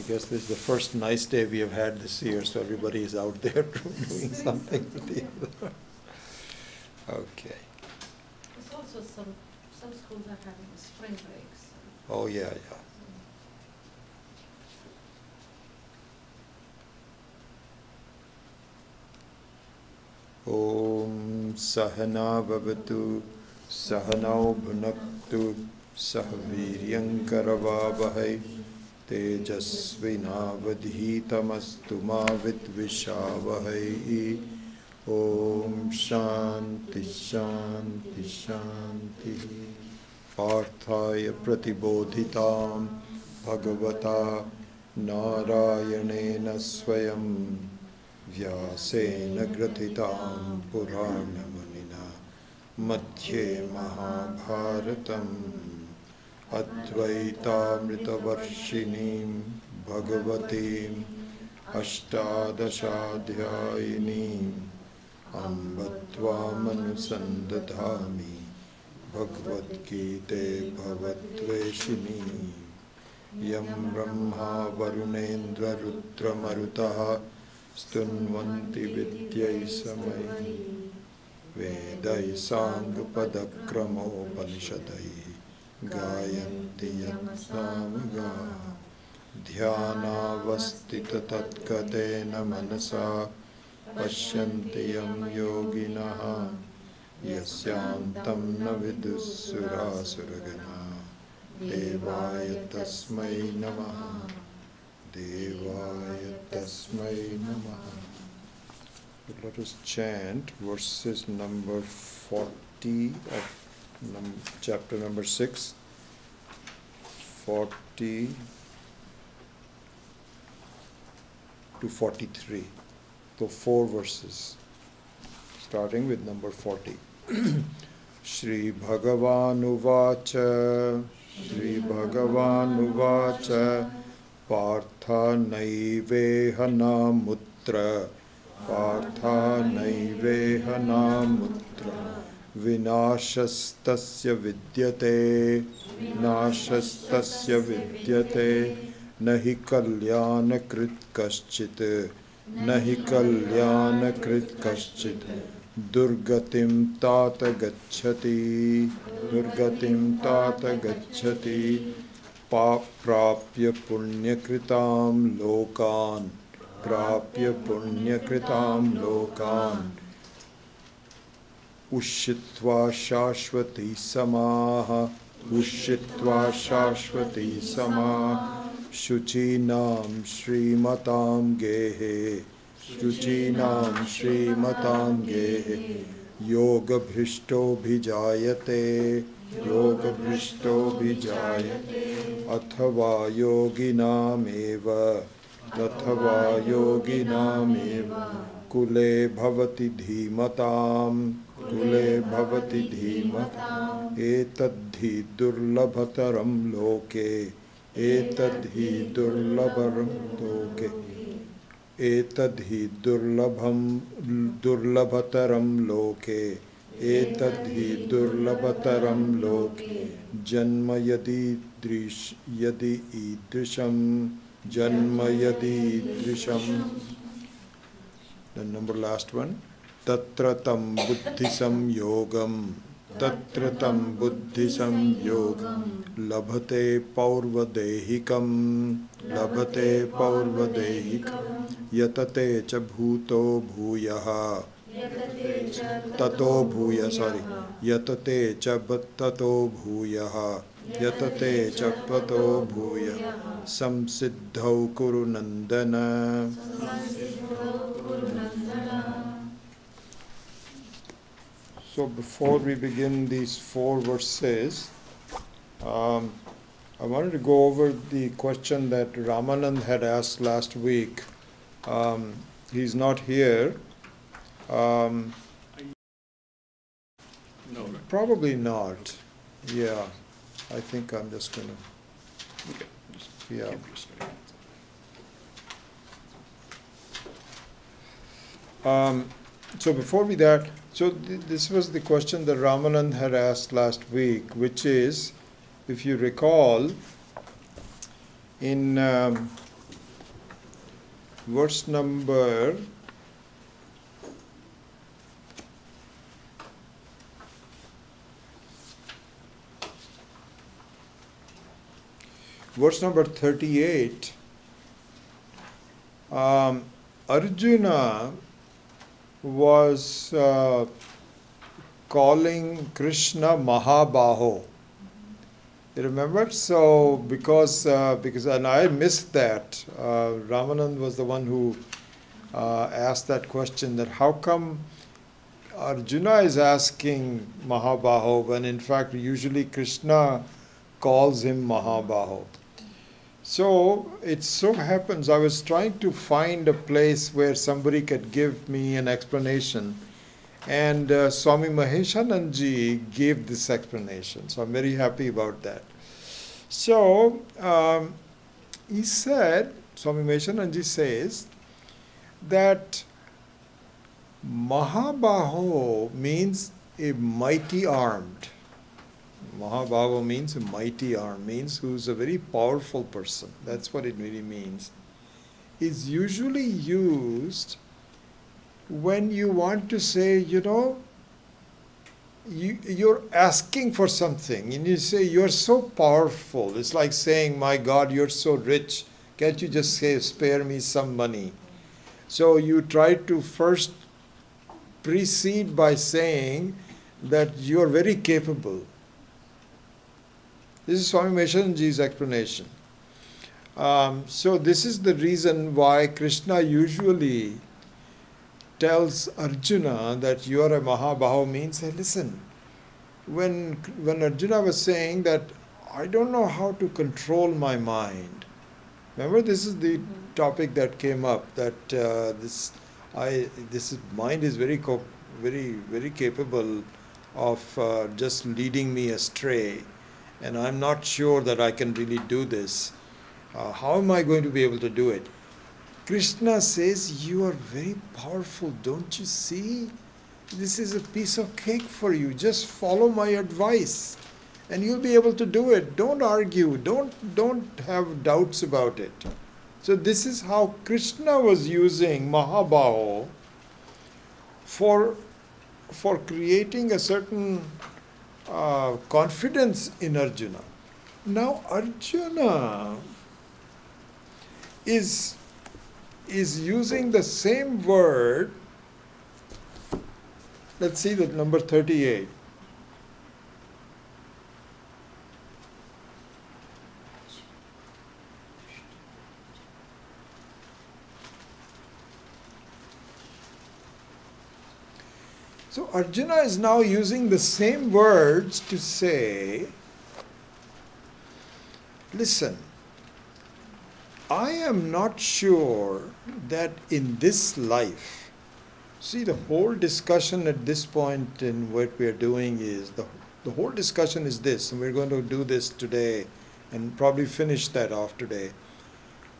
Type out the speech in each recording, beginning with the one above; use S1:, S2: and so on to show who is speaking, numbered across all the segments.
S1: guess this is the first nice day we have had this year, so everybody is out there doing something with the other. Okay.
S2: There's also some schools are having spring breaks.
S1: Oh, yeah, yeah. Om Sahana Bhavatu Sahanau Bhunaktu Sahaviryankaravavahai Tejasvinavadhitamastu ma vidvishavahai. Om Shanti Shanti Shanti. Parthaya Pratibodhitam Bhagavata Narayanena Swayam Vyasena Gratitam Puranamanina Madhye Mahabharatam Advaitamritavarshinim Bhagavatim Ashtadashadhyayinim Ambatvamanusandadhami Bhagavad Gita Bhavatveshini Yam Brahma Varunendra Rudra Marutaha Stunvanti Vidyai Samai Vedai Sangapadakramo Panishadai Gayanti Yatnamaga Dhyanavastita Tatkatena Manasa Pashyanti Yam Yoginaha Yasyantam Navidusura Suragana Devaya Tasmai Namaha Devaya Tasmai Namaha. Let us chant verses number 40 of chapter number 6, 40 to 43. So 4 verses, starting with number 40. Shri Bhagavan Uvacha, Shri Bhagavan Uvacha, Partha Naiveha Namutra, Partha Naiveha Namutra, Vinashastasya Vidyate, Vinashastasya Vidyate, Nahi Kalyana Krit Kaschit, Nahi Kalyana Krit Kaschit, Durgatim Tata Gacchati, Durgatim Tata Gacchati, Prapya Punyakritam Lokan, Prapya Punyakritam Lokan, Ushitva Shashvati Samaha, Ushitva Shashvati Samaha, Shuchinam Srimatam Gehe, Shuchinam Srimatam Gehe, Yoga Bhrishto Bhijayate, Yoga Bhrishto Bhijayate, Athava Yoginam Eva, Athava Yoginam Eva, Kule Bhavati Dhimatam, Kule Bhavati Dhimatam, Etadhi Durlabhataram Loke, Etadhi Durlabharam Loke, Etadhi Durlabhataram Loke, Etadhi Durlabhataram Loke, Janma Yadi Idrisham, Janma Yadi Idrisham. The number last one. Tatratam buddhisam yogam, Tatratam buddhisam yogam, Labhate paurvadehikam, Labhate paurvadehikam, Yatate cha bhuto bhuyaha, Tato bhuya, Yatate cha tato bhuyaha, Yatate cha pato bhuya, Samsiddhau kuru nandana. So before we begin these 4 verses, I wanted to go over the question that Ramanand had asked last week. He's not here.
S3: No.
S1: Probably not. Yeah. I think I'm just going to...
S3: Okay.
S1: Yeah. So before we that, this was the question that Ramanand had asked last week, which is, if you recall, in verse number 38, Arjuna was calling Krishna Mahabaho. You remember? So because and I missed that. Ramanand was the one who asked that question, that how come Arjuna is asking Mahabaho when in fact usually Krishna calls him Mahabaho. So it so happens I was trying to find a place where somebody could give me an explanation, and Swami Maheshanandji gave this explanation. So I'm very happy about that. So he said, Swami Maheshanandji says that Mahabaho means a mighty armed. Mahabaho means a mighty arm, means who's a very powerful person. That's what it really means. Is usually used when you want to say, you're asking for something and you say, you're so powerful. It's like saying, my God, you're so rich. Can't you just say, spare me some money? So you try to first precede by saying that you're very capable. This is Swami Maheshanandji's explanation. So this is the reason why Krishna usually tells Arjuna that you are a Mahabaho, means, hey, listen, when Arjuna was saying that, I don't know how to control my mind. Remember, this is the topic that came up, that this mind is very capable of just leading me astray. And I'm not sure that I can really do this. How am I going to be able to do it? Krishna says, you are very powerful, don't you see? This is a piece of cake for you. Just follow my advice and you'll be able to do it. Don't argue. Don't have doubts about it. So this is how Krishna was using Mahabaho for creating a certain confidence in Arjuna. Now Arjuna is using the same word. Let's see that number 38. So Arjuna is now using the same words to say, listen, I am not sure that in this life, see, the whole discussion at this point in what we are doing is, the whole discussion is this, and we're going to do this today and probably finish that off today.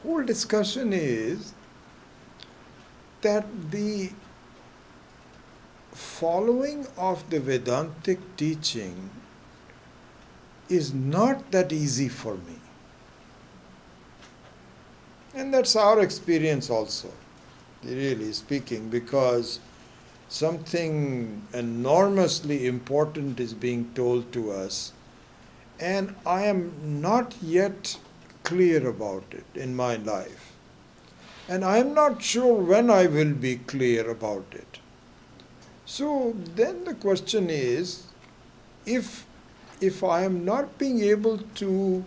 S1: Whole discussion is that the following of the Vedantic teaching is not that easy for me. And that's our experience also, really speaking, because something enormously important is being told to us, and I am not yet clear about it in my life. And I am not sure when I will be clear about it. So then the question is, if I am not being able to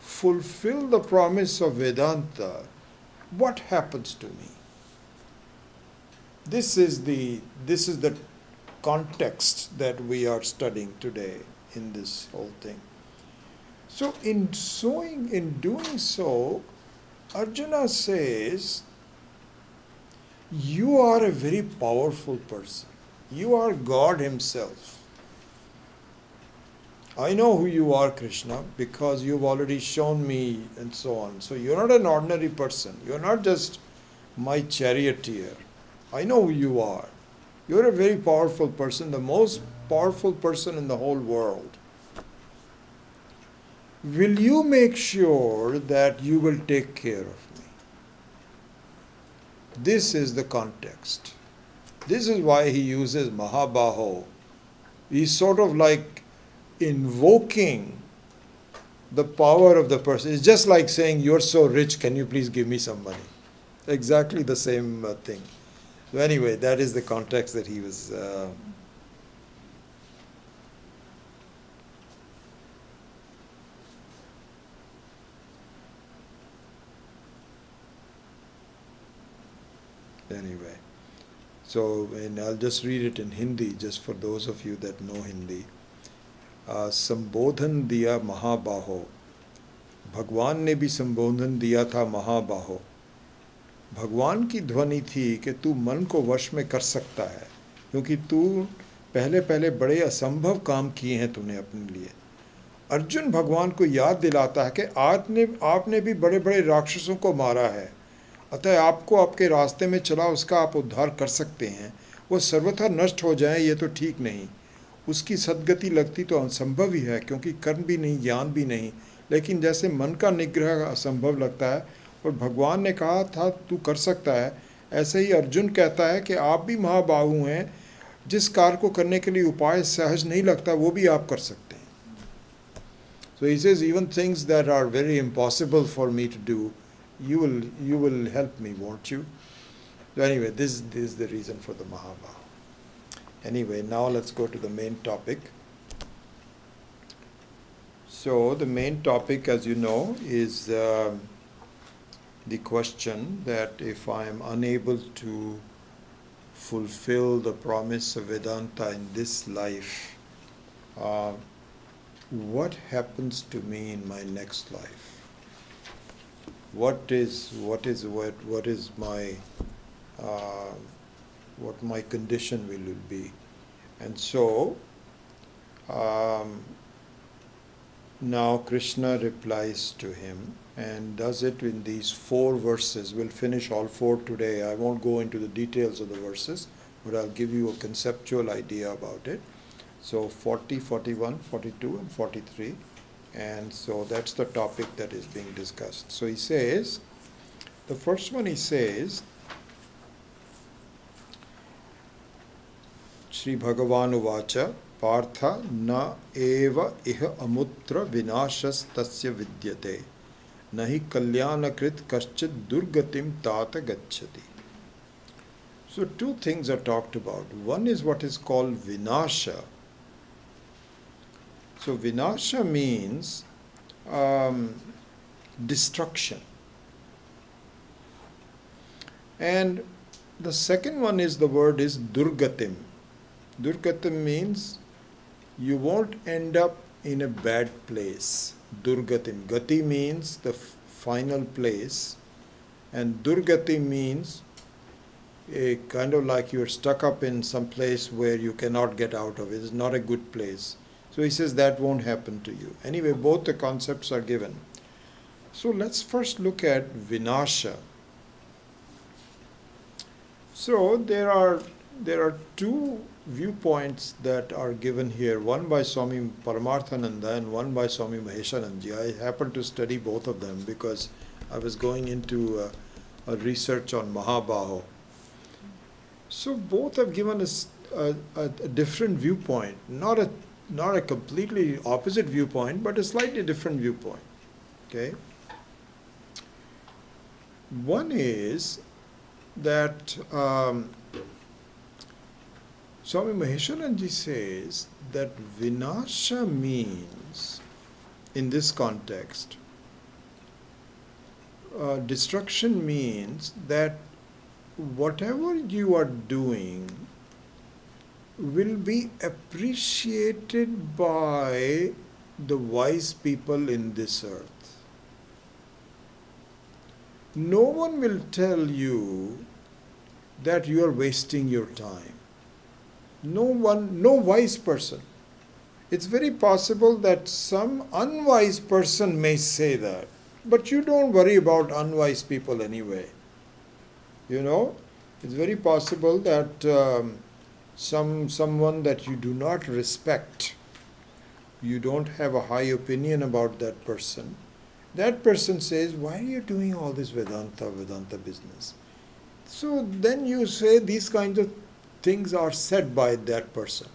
S1: fulfill the promise of Vedanta, what happens to me? This is the context that we are studying today in this whole thing. So in doing so, Arjuna says, you are a very powerful person. You are God Himself. I know who you are, Krishna, because you've already shown me and so on. So you're not an ordinary person. You're not just my charioteer. I know who you are. You're a very powerful person, the most powerful person in the whole world. Will you make sure that you will take care of me? This is the context. This is why he uses Mahabaho. He's sort of like invoking the power of the person. It's just like saying, "You're so rich, can you please give me some money?" Exactly the same thing. So anyway, that is the context that he was. Anyway, so and I'll just read it in Hindi, just for those of you that know Hindi. संबोधन दिया महाबाहो, भगवान ने भी संबोधन दिया था महाबाहो। भगवान की ध्वनि थी कि तू मन को वश में कर सकता है, क्योंकि तू पहले पहले बड़े असंभव काम किए हैं तूने अपने लिए। अर्जुन भगवान को याद दिलाता है कि आपने भी बड़े बड़े राक्षसों को मारा है, अतः आपको आपके रास्ते में चला उसका आप उद्धार कर सकते हैं। वो सर्वथा नष्ट हो जाए ये तो ठीक नहीं, उसकी सद्गति लगती तो असंभव ही है, क्योंकि कर्म भी नहीं, ज्ञान भी नहीं। लेकिन जैसे मन का निग्रह असंभव लगता है और भगवान ने कहा था तू कर सकता है, ऐसे ही अर्जुन कहता है कि आप भी महाबाहु हैं, जिस कार्य को करने के लिए उपाय सहज नहीं लगता वो भी आप कर सकते हैं। So he says, even things that are very impossible for me to do, you will help me, won't you? So anyway, this is the reason for the Mahabahu. Anyway, now let's go to the main topic. So the main topic, as you know, is the question that if I am unable to fulfill the promise of Vedanta in this life, what happens to me in my next life? What my condition will be? And so now Krishna replies to him and does it in these 4 verses. We'll finish all 4 today. I won't go into the details of the verses, but I'll give you a conceptual idea about it. So 40, 41, 42 and 43. And so that's the topic that is being discussed. So he says, the first one he says, Shri Bhagavan Uvacha Partha na eva iha amutra vinashas tasya vidyate nahi kalyanakrit kaschit durgatim tata gacchati. So 2 things are talked about. One is what is called vinasha. So vinasha means destruction. And the second one is the word is durgatim. Durgatim means you won't end up in a bad place. Durgatim. Gati means the final place, and durgati means a kind of like you're stuck up in some place where you cannot get out of it. It's not a good place. So he says that won't happen to you. Anyway, both the concepts are given. So let's first look at vinasha. So there are 2 viewpoints that are given here, one by Swami Paramarthananda and one by Swami Maheshananji. I happened to study both of them because I was going into a research on Mahabaho. So both have given us a different viewpoint, not a completely opposite viewpoint, but a slightly different viewpoint. Okay? One is that Swami Maheshananji says that vinasha means, in this context, destruction means that whatever you are doing will be appreciated by the wise people in this earth. No one will tell you that you are wasting your time. No wise person. It's very possible that some unwise person may say that, but you don't worry about unwise people anyway. You know, it's very possible that someone that you do not respect, you don't have a high opinion about that person says, why are you doing all this Vedanta business? So then you say these kinds of things are said by that person.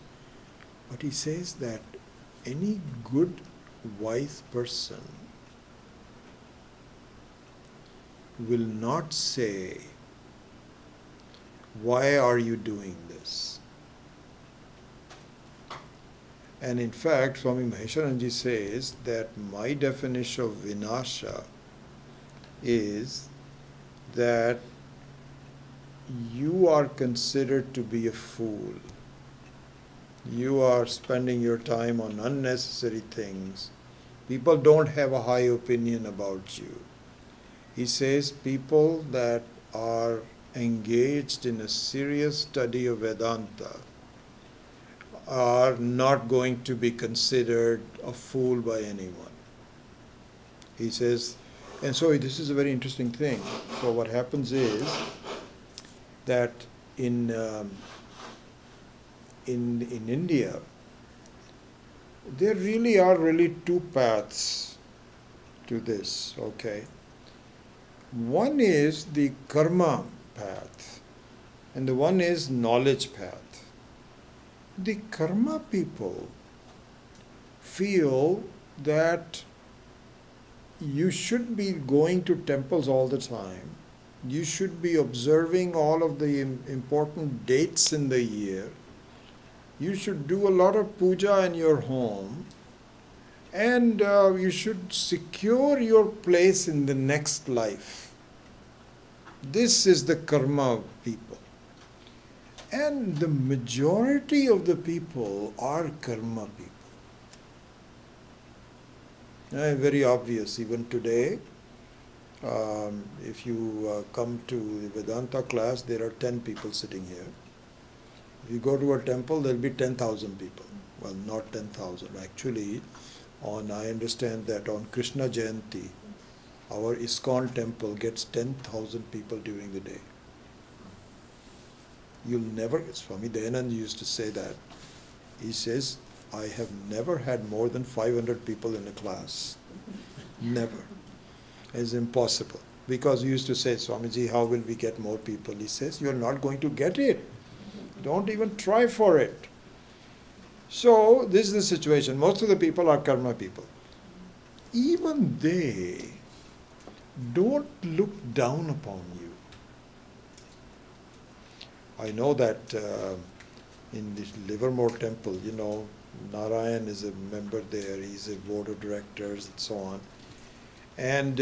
S1: But he says that any good, wise person will not say, why are you doing this? And in fact, Swami Maheswaranji says that my definition of vinasha is that you are considered to be a fool. You are spending your time on unnecessary things. People don't have a high opinion about you. He says people that are engaged in a serious study of Vedanta are not going to be considered a fool by anyone. He says, and so this is a very interesting thing. So what happens is that in India, there really are two paths to this, okay? One is the karma path, and the one is knowledge path. The karma people feel that you should be going to temples all the time. You should be observing all of the important dates in the year. You should do a lot of puja in your home, and you should secure your place in the next life. This is the karma people. And the majority of the people are karma people. Very obvious, even today. If you come to the Vedanta class, there are 10 people sitting here. If you go to a temple, there will be 10,000 people. Well, not 10,000. Actually, I understand that on Krishna Jayanti, our ISKCON temple gets 10,000 people during the day. You'll never, Swami Dayanand used to say that. He says, I have never had more than 500 people in a class. Never. It's impossible. Because we used to say, Swamiji, how will we get more people? He says, you're not going to get it. Don't even try for it. So, this is the situation. Most of the people are karma people. Even they don't look down upon you. I know that in the Livermore temple, Narayan is a member there, he's a board of directors and so on. And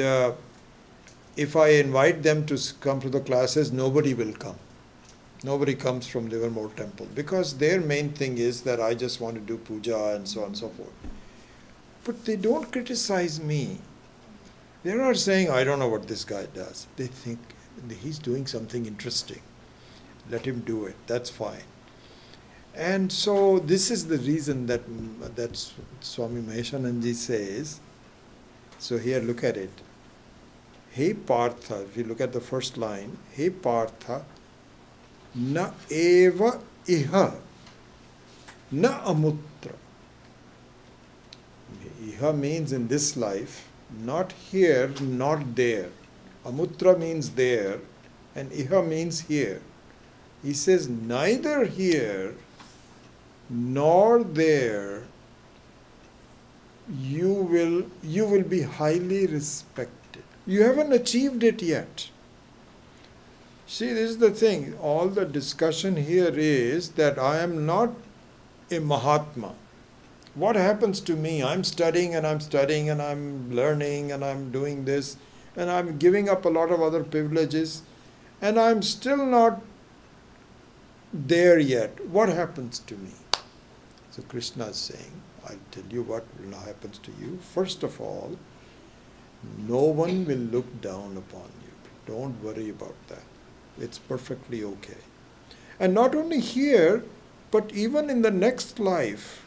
S1: if I invite them to come to the classes, nobody will come. Nobody comes from Livermore temple because their main thing is that I just want to do puja and so on and so forth. But they don't criticize me. They're not saying, I don't know what this guy does. They think he's doing something interesting. Let him do it. That's fine. And so this is the reason that Swami Maheshananji says. So here, look at it. He Partha, if you look at the first line, He Partha, na eva iha, na amutra. Iha means in this life, not here, not there. Amutra means there, and iha means here. He says, neither here nor there you will be highly respected. You haven't achieved it yet. See, this is the thing. All the discussion here is that I am not a Mahatma. What happens to me? I'm studying and I'm learning and I'm doing this and I'm giving up a lot of other privileges and I'm still not there yet. What happens to me? So Krishna is saying, I'll tell you what happens to you. First of all, no one will look down upon you. Don't worry about that. It's perfectly okay. And not only here, but even in the next life.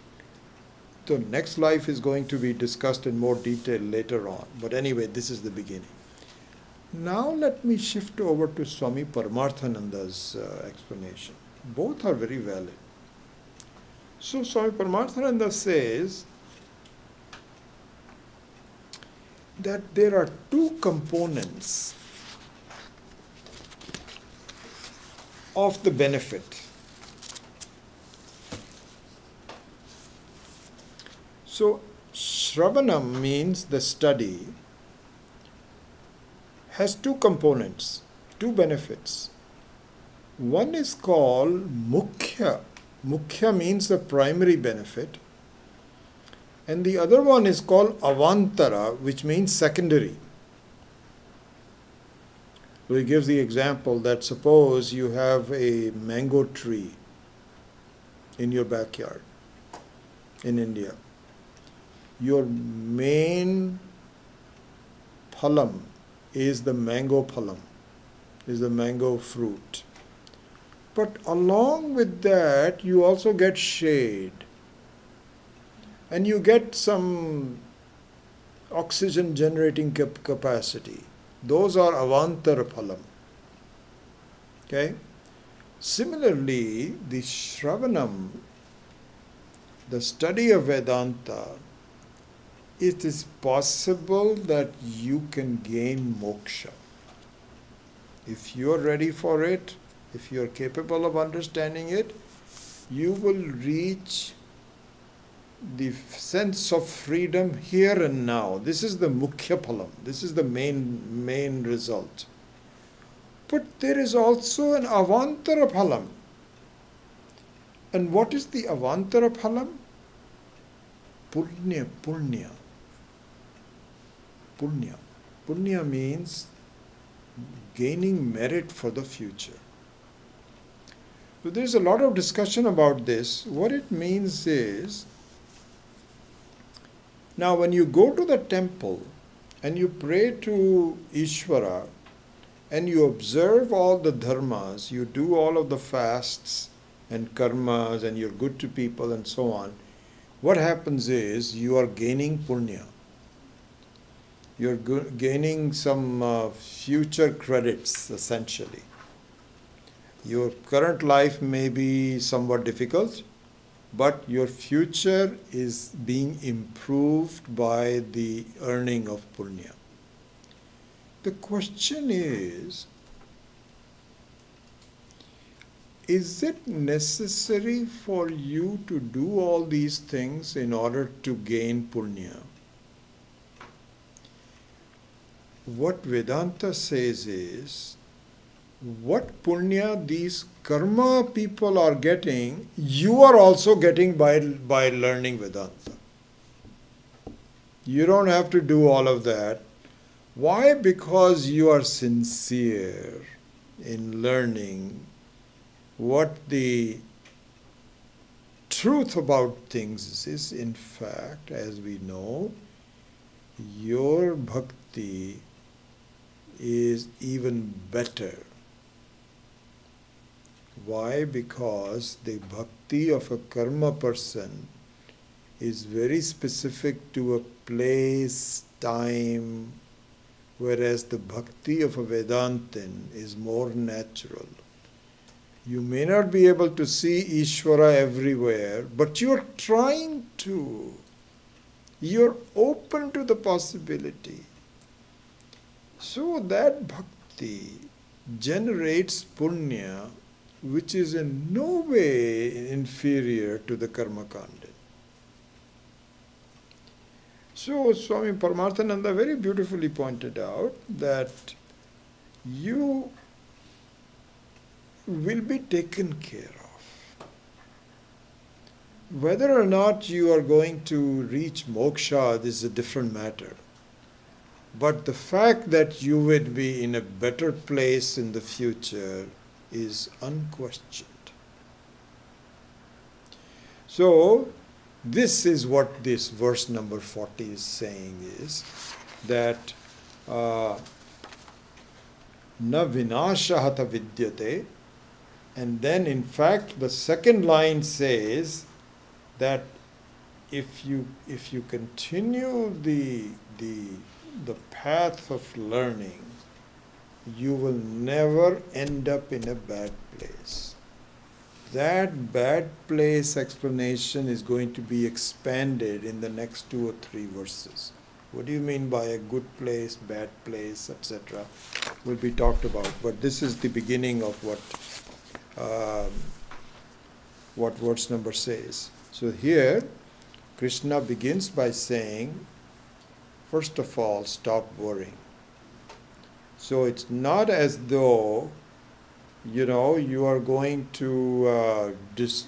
S1: The next life is going to be discussed in more detail later on. But anyway, this is the beginning. Now let me shift over to Swami Paramarthananda's explanation. Both are very valid. So Swami Paramarthananda says that there are two components of the benefit. So, Shravanam means the study, has two components, two benefits. One is called Mukhya. Mukhya means the primary benefit. And the other one is called Avantara, which means secondary. So he gives the example that suppose you have a mango tree in your backyard in India. Your main phalam is the mango phalam, is the mango fruit. But along with that, you also get shade. And you get some oxygen generating capacity. Those are avantara phalam. Okay? Similarly, the Shravanam, the study of Vedanta, it is possible that you can gain moksha. If you are ready for it, if you are capable of understanding it, you will reach the sense of freedom here and now. This is the mukhya phalam. This is the main result. But there is also an avantara phalam. And what is the avantara phalam? Punya. Punya means gaining merit for the future. So there's a lot of discussion about this. What it means is, now when you go to the temple and you pray to Ishvara and you observe all the dharmas, you do all of the fasts and karmas and you're good to people and so on, what happens is you are gaining punya. You're gaining some future credits, essentially. Your current life may be somewhat difficult, but your future is being improved by the earning of punya. The question is it necessary for you to do all these things in order to gain punya? What Vedanta says is, what punya these karma people are getting, you are also getting by learning Vedanta. You don't have to do all of that. Why? Because you are sincere in learning what the truth about things is. In fact, as we know, your bhakti is even better. Why? Because the bhakti of a karma person is very specific to a place, time, whereas the bhakti of a Vedantin is more natural. You may not be able to see Ishvara everywhere, but you're trying to. You're open to the possibility. So that bhakti generates punya, which is in no way inferior to the karma kanda. So Swami Paramarthananda very beautifully pointed out that you will be taken care of. Whether or not you are going to reach moksha, this is a different matter. But the fact that you will be in a better place in the future is unquestioned. So, this is what this verse number 40 is saying is that na vinashahata vidyate, and then in fact the second line says that if you continue the path of learning, you will never end up in a bad place. That bad place explanation is going to be expanded in the next 2 or 3 verses. What do you mean by a good place, bad place, etc. will be talked about. But this is the beginning of what um, what verse number says. So here, Krishna begins by saying, first of all, stop worrying. So it's not as though, you are going to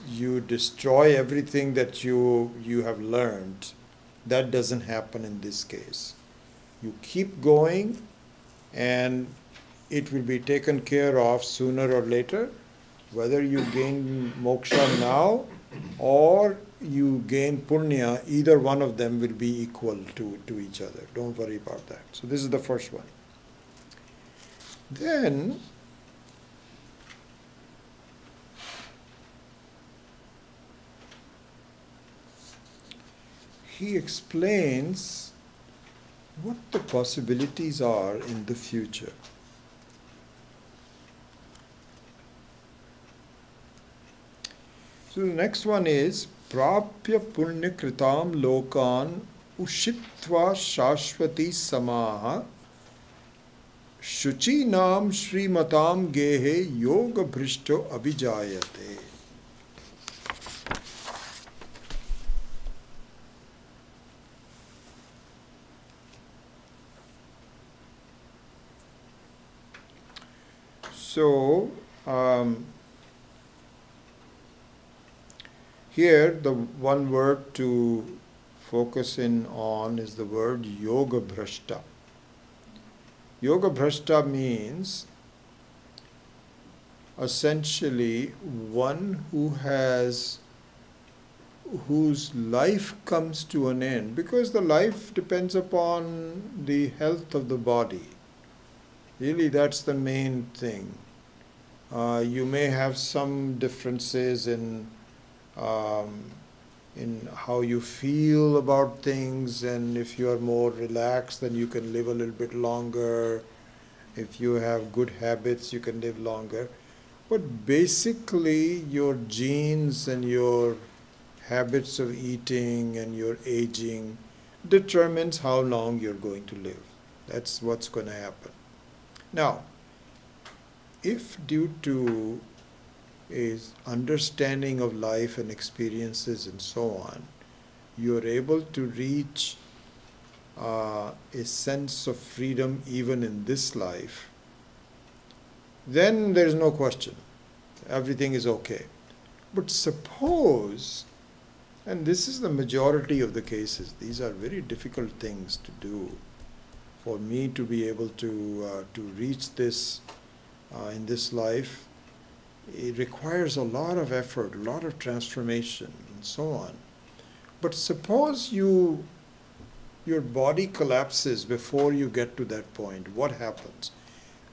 S1: you destroy everything that you have learned. That doesn't happen in this case. You keep going, and it will be taken care of sooner or later, whether you gain moksha now or you gain punya. Either one of them will be equal to each other. Don't worry about that. So this is the first one. Then he explains what the possibilities are in the future. So the next one is prapya punya kritam lokan ushitva shashvati samaha shuchinam shrimatam gehe yoga bhrishto abhijayate. So, here the one word to focus in on is the word yoga bhrashta. Yoga bhrashta means essentially one whose life comes to an end, because the life depends upon the health of the body. Really, that's the main thing. You may have some differences in how you feel about things, and if you are more relaxed, then you can live a little bit longer. If you have good habits, you can live longer. But basically, your genes and your habits of eating and your aging determines how long you're going to live. That's what's going to happen. Now, if due to is understanding of life and experiences and so on, you are able to reach a sense of freedom even in this life, then there is no question. Everything is okay. But suppose, and this is the majority of the cases, these are very difficult things to do. For me to be able to reach this in this life, it requires a lot of effort, a lot of transformation, and so on. But suppose your body collapses before you get to that point, what happens?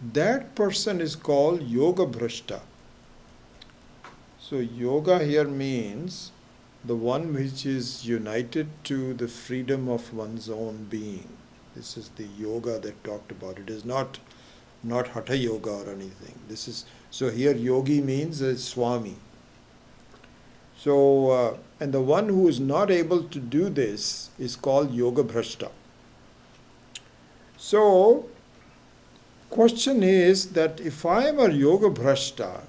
S1: That person is called yoga bhrashta. So yoga here means the one which is united to the freedom of one's own being. This is the yoga that talked about. It is not hatha yoga or anything. This is, so here yogi means a swami. So, and the one who is not able to do this is called yoga bhrashta. So, question is that if I am a yoga bhrashta,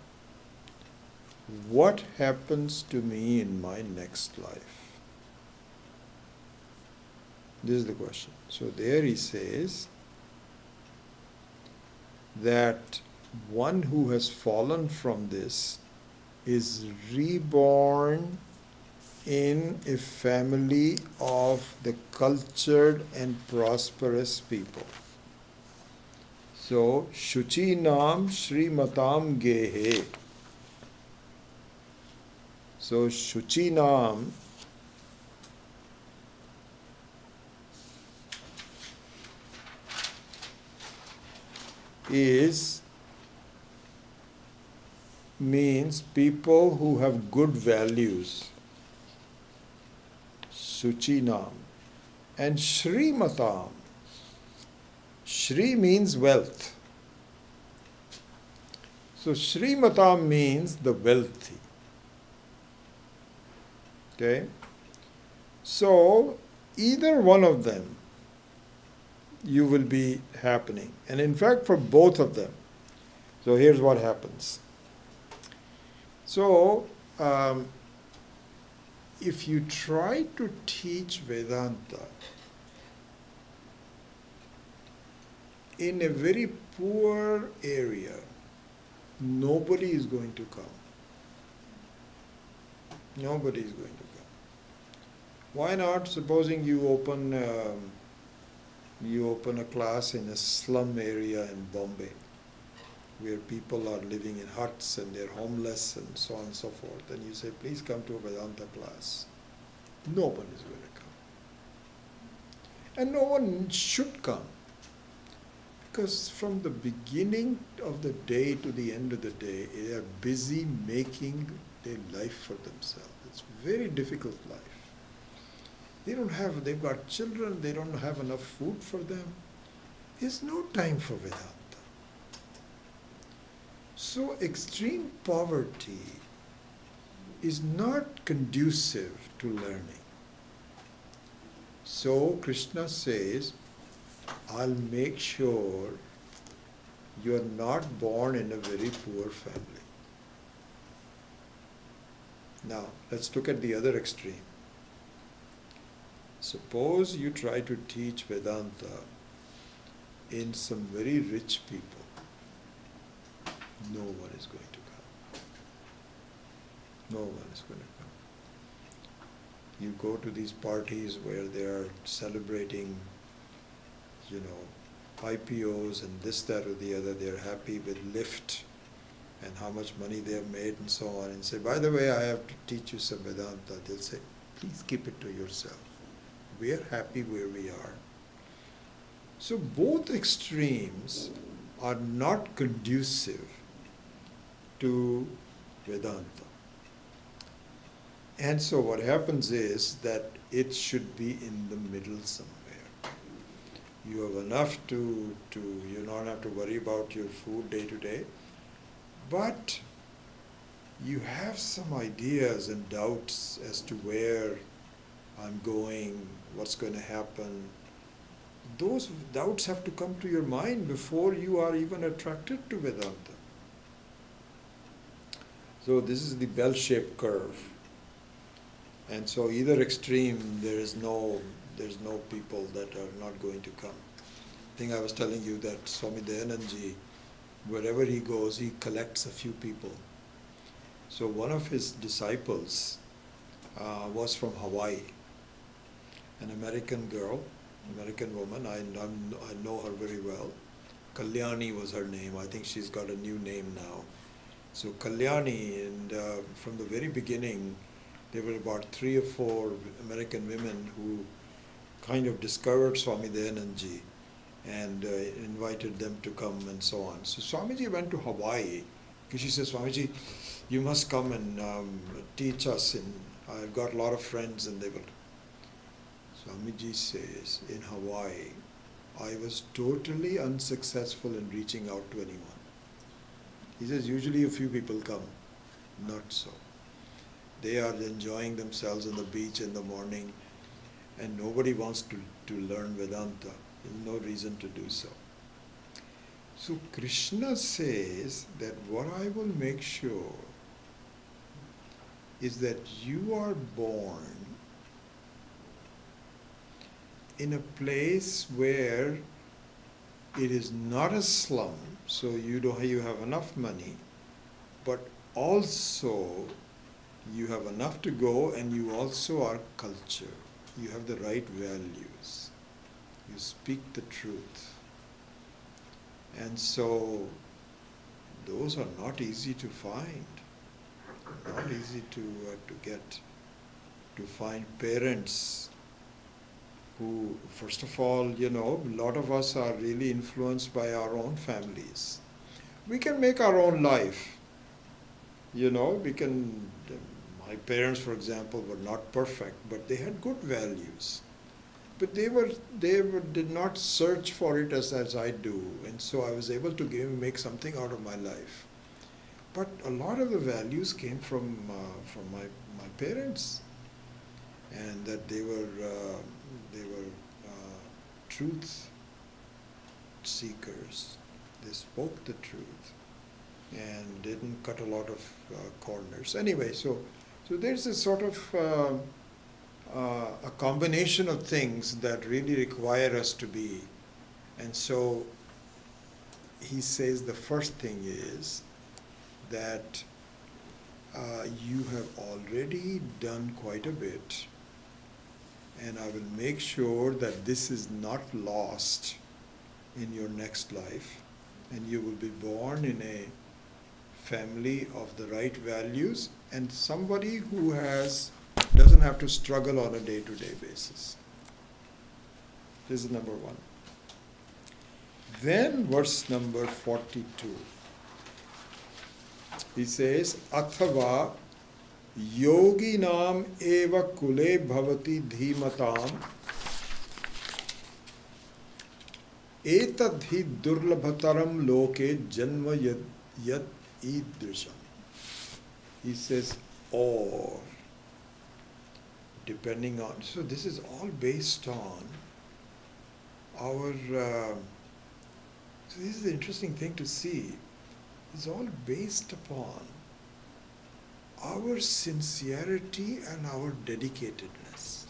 S1: what happens to me in my next life? This is the question. So there he says that one who has fallen from this is reborn in a family of the cultured and prosperous people. So, Shuchinam Srimatam Gehe. So, Shuchinam means people who have good values. Suchinam. And Shrimatam. Shri means wealth. So Shrimatam means the wealthy. Okay? So either one of them you will be happening. And in fact, for both of them. So here's what happens. So, if you try to teach Vedanta in a very poor area, nobody is going to come. Nobody is going to come. Why not? Supposing you open a class in a slum area in Bombay, where people are living in huts and they're homeless and so on and so forth, and you say, please come to a Vedanta class. No one is going to come. And no one should come. Because from the beginning of the day to the end of the day, they are busy making their life for themselves. It's a very difficult life. They've got children, they don't have enough food for them. There's no time for Vedanta. So extreme poverty is not conducive to learning. So Krishna says, I'll make sure you're not born in a very poor family. Now, let's look at the other extreme. Suppose you try to teach Vedanta in some very rich people. No one is going to come. No one is going to come. You go to these parties where they are celebrating, IPOs and this, that, or the other. They're happy with Lyft and how much money they have made and so on, and say, by the way, I have to teach you some Vedanta. They'll say, please keep it to yourself. We are happy where we are. So both extremes are not conducive to Vedanta. And so what happens is that it should be in the middle somewhere. You have enough you don't have to worry about your food day to day, but you have some ideas and doubts as to where I'm going, what's going to happen. Those doubts have to come to your mind before you are even attracted to Vedanta. So this is the bell-shaped curve. And so either extreme, there's no people that are not going to come. I think I was telling you that Swami Dayanandji, wherever he goes, he collects a few people. So one of his disciples was from Hawaii, an American girl, American woman. I know her very well. Kalyani was her name. I think she's got a new name now. So Kalyani, and from the very beginning, there were about 3 or 4 American women who kind of discovered Swami Dayanandji and invited them to come and so on. So Swamiji went to Hawaii because she says, Swamiji, you must come and teach us. And I've got a lot of friends and they will. Swamiji says, in Hawaii, I was totally unsuccessful in reaching out to anyone. He says, usually a few people come. Not so. They are enjoying themselves on the beach in the morning, and nobody wants to learn Vedanta. There's no reason to do so. So Krishna says that what I will make sure is that you are born in a place where it is not a slum, so you have enough money, but also you have enough to go, and you also are culture. You have the right values. You speak the truth. And so those are not easy to find, not easy to get, to find parents who, first of all, a lot of us are really influenced by our own families. We can make our own life. My parents, for example, were not perfect, but they had good values. But they did not search for it as I do, and so I was able to make something out of my life. But a lot of the values came from my parents, and that they were truth seekers. They spoke the truth. and didn't cut a lot of corners. Anyway, so there's a sort of a combination of things that really require us to be. And so he says the first thing is that you have already done quite a bit, and I will make sure that this is not lost in your next life, and you will be born in a family of the right values and somebody who doesn't have to struggle on a day-to-day basis. This is number one. Then verse number 42. He says, Athava yoginam eva kule bhavati dhimatam etadhi durlabhataram loke janma yad idrisham. He says, or, depending on, so this is all based on our, so this is the interesting thing to see. It's all based upon our sincerity and our dedicatedness.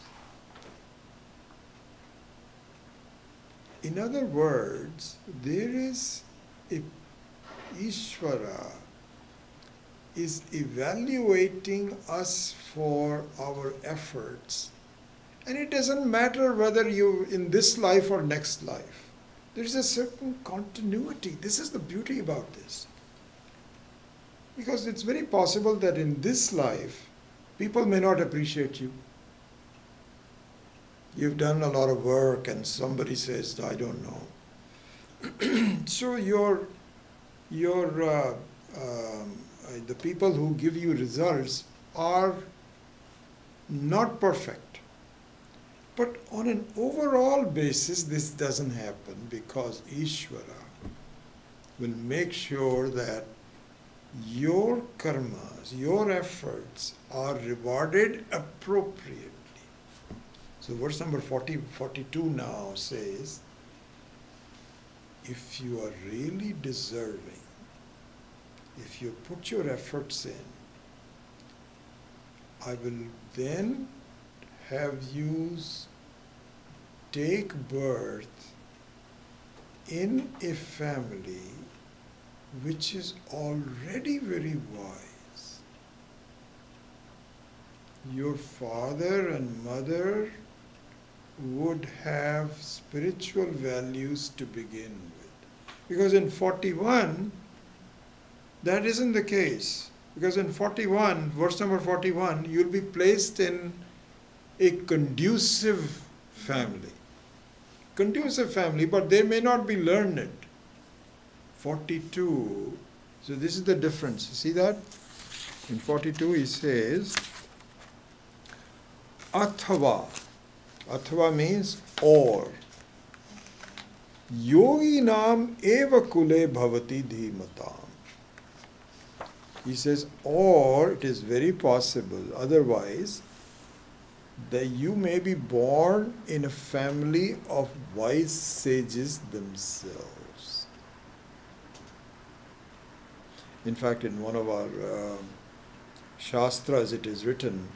S1: In other words, there is a Ishvara is evaluating us for our efforts. And it doesn't matter whether you in this life or next life. There's a certain continuity. This is the beauty about this. Because it's very possible that in this life, people may not appreciate you. You've done a lot of work and somebody says, I don't know. So the people who give you results are not perfect. But on an overall basis, this doesn't happen because Ishvara will make sure that your karmas, your efforts are rewarded appropriately. So verse number 42 now says, if you are really deserving, if you put your efforts in, I will then have you take birth in a family which is already very wise. Your father and mother would have spiritual values to begin with. Because in 41, that isn't the case. Because in 41, verse number 41, you'll be placed in a conducive family. Conducive family, but they may not be learned. 42, so this is the difference. See that? In 42 he says, Athava. Athava means or. Yoginam eva kule bhavati dhimatam. He says, or it is very possible, otherwise, that you may be born in a family of wise sages themselves. In fact, in one of our Shastras it is written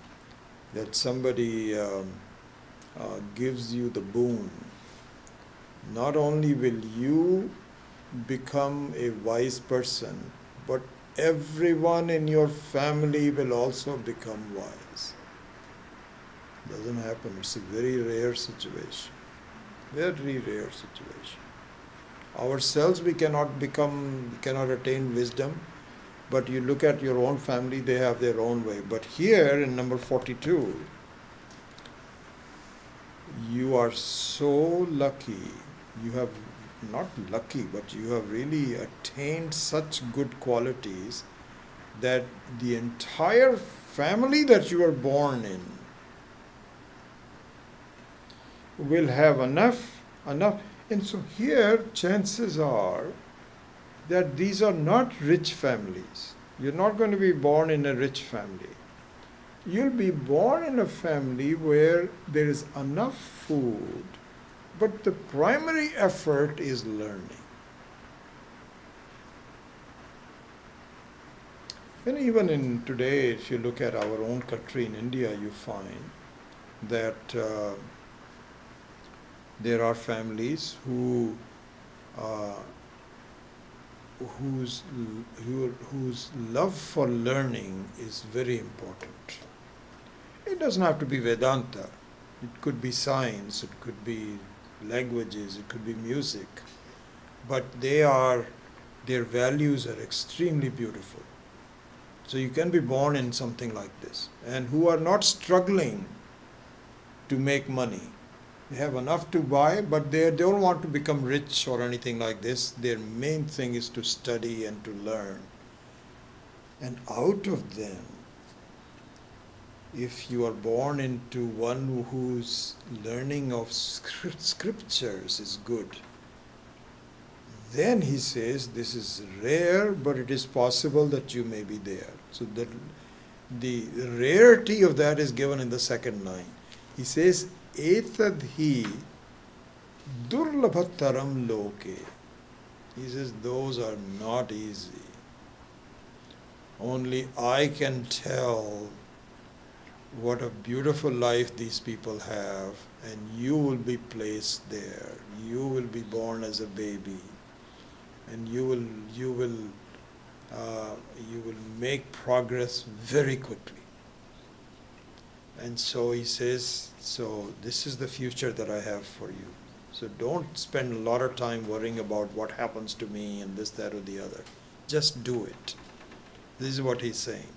S1: that somebody gives you the boon. Not only will you become a wise person, but everyone in your family will also become wise. Doesn't happen. It's a very rare situation. Very rare situation. Ourselves we cannot attain wisdom, but you look at your own family, they have their own way. But here in number 42, you are so lucky. You have not lucky, but you have really attained such good qualities that the entire family that you are born in will have enough. And so here chances are that these are not rich families. You're not going to be born in a rich family. You'll be born in a family where there is enough food, but the primary effort is learning. And even in today, if you look at our own country in India, you find that there are families uh, whose love for learning is very important. It doesn't have to be Vedanta. It could be science, it could be languages, it could be music. But their values are extremely beautiful. So you can be born in something like this, and who are not struggling to make money. They have enough to buy, but they don't want to become rich or anything like this. Their main thing is to study and to learn. And out of them, if you are born into one whose learning of scriptures is good, then he says this is rare, but it is possible that you may be there. So the rarity of that is given in the second line. He says, Etad hi durlabhataram loke. He says, those are not easy. Only I can tell what a beautiful life these people have, and you will be placed there. You will be born as a baby, and you will make progress very quickly. And so he says, so this is the future that I have for you. So don't spend a lot of time worrying about what happens to me and this, that, or the other. Just do it. This is what he's saying.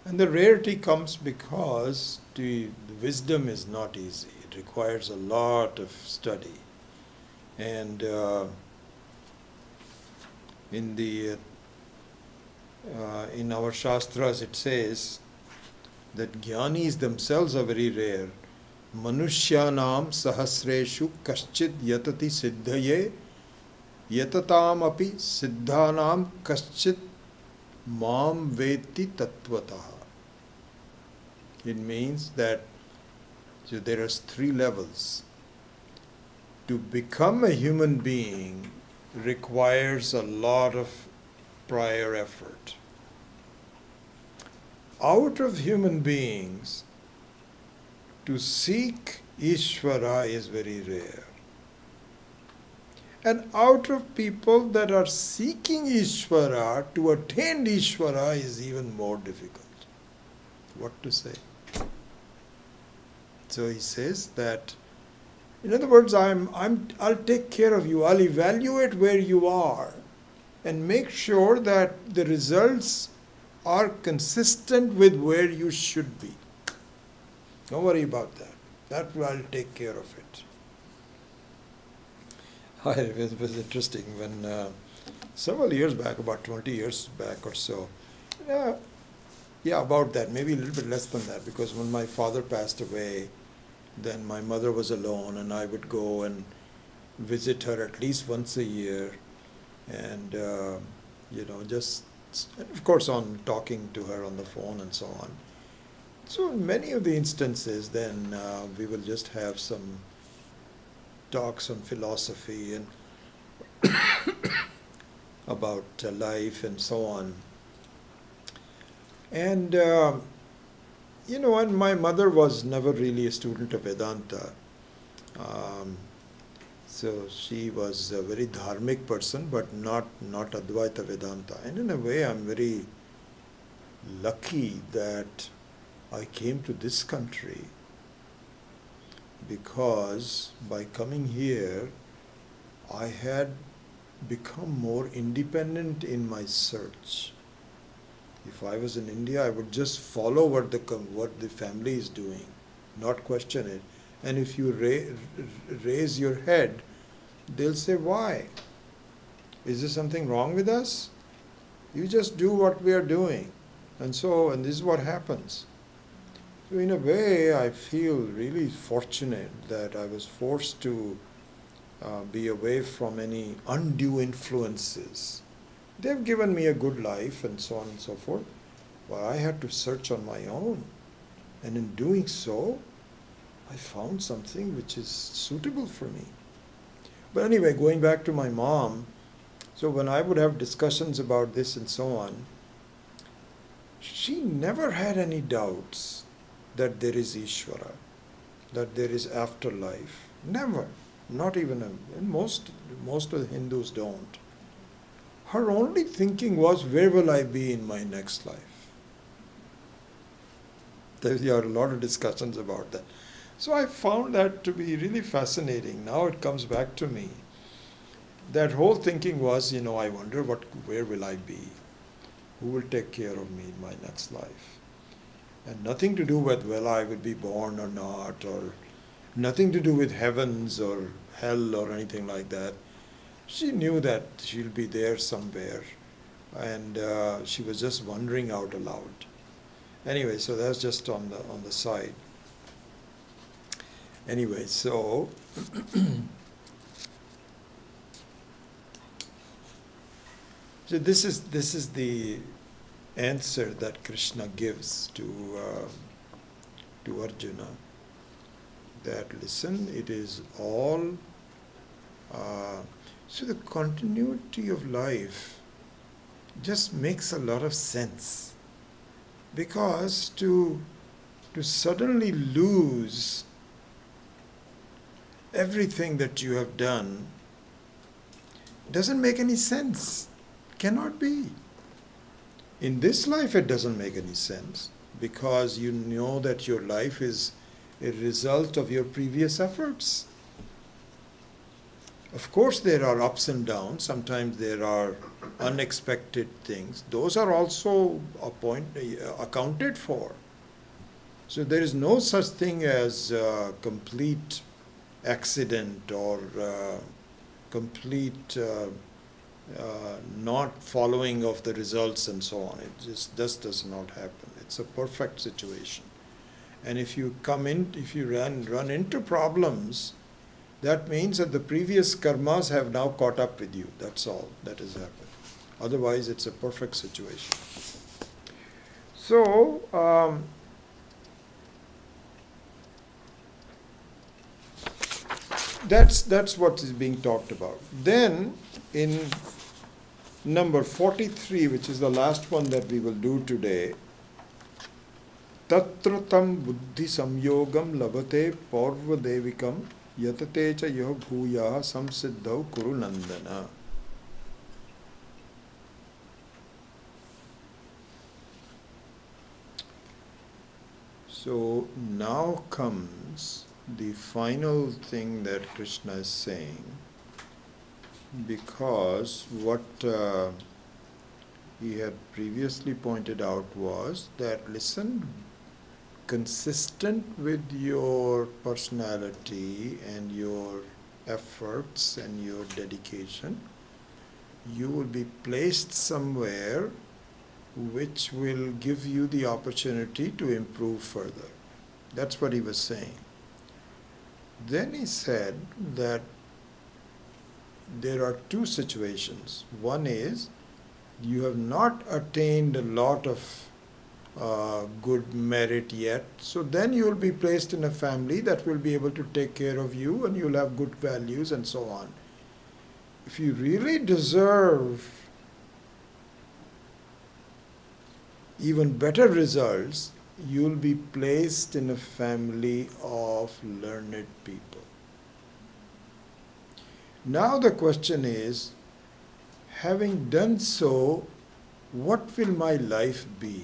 S1: And the rarity comes because the wisdom is not easy. It requires a lot of study. And in our Shastras it says that jnanis themselves are very rare. Manushyanam sahasreshu kaschid yatati siddhaye yatatam api siddhanam kaschid mam veti tattvataha. It means that so there are 3 levels. To become a human being requires a lot of prior effort. Out of human beings, to seek Ishvara is very rare. And out of people that are seeking Ishvara, to attain Ishvara is even more difficult. What to say? So he says that, in other words, I'll take care of you. I'll evaluate where you are and make sure that the results are consistent with where you should be. Don't worry about that. That I'll take care of it. It was interesting when several years back, about 20 years back or so, about that, maybe a little bit less than that, because when my father passed away, then my mother was alone, and I would go and visit her at least once a year, and just, of course, on talking to her on the phone and so on. So in many of the instances, then we will just have some talks on philosophy and about life and so on. And and my mother was never really a student of Vedanta. So she was a very dharmic person, but not Advaita Vedanta. And in a way, I'm very lucky that I came to this country, because by coming here, I had become more independent in my search. If I was in India, I would just follow what the family is doing, not question it. And if you raise your head, they'll say, why? Is there something wrong with us? You just do what we are doing. And this is what happens. So in a way, I feel really fortunate that I was forced to be away from any undue influences. They've given me a good life and so on and so forth. Well, I had to search on my own. And in doing so, I found something which is suitable for me. But anyway, going back to my mom, so when I would have discussions about this and so on, she never had any doubts that there is Ishvara, that there is afterlife. Never. Not even, and most of the Hindus don't. Her only thinking was, where will I be in my next life? There are a lot of discussions about that. So I found that to be really fascinating. Now it comes back to me. That whole thinking was, I wonder where will I be? Who will take care of me in my next life? And nothing to do with, I will be born or not, or nothing to do with heavens or hell or anything like that. She knew that she'll be there somewhere, and she was just wondering out aloud. Anyway, so that's just on the side. Anyway, so so this is the answer that Krishna gives to Arjuna. That listen, it is all. So the continuity of life just makes a lot of sense, because to suddenly lose everything that you have done doesn't make any sense. Cannot be. In this life it doesn't make any sense, because you know that your life is a result of your previous efforts. Of course there are ups and downs, sometimes there are unexpected things. Those are also accounted for. So there is no such thing as complete accident or complete not following of the results and so on. It just does not happen. It's a perfect situation. And if you run into problems, that means that the previous karmas have now caught up with you. That's all that has happened. Otherwise, it's a perfect situation. So, that's what is being talked about. Then, in number 43, which is the last one that we will do today, Tatra tam buddhi samyogam labate parva devikam yatate cha yah bhuya samsiddhau kuru nandana. So now comes the final thing that Krishna is saying, because what he had previously pointed out was that, listen, consistent with your personality and your efforts and your dedication, you will be placed somewhere which will give you the opportunity to improve further. That's what he was saying. Then he said that there are two situations. One is, you have not attained a lot of good merit yet, so then you will be placed in a family that will be able to take care of you, and you'll have good values and so on. If you really deserve even better results, you'll be placed in a family of learned people. Now the question is, having done so, what will my life be?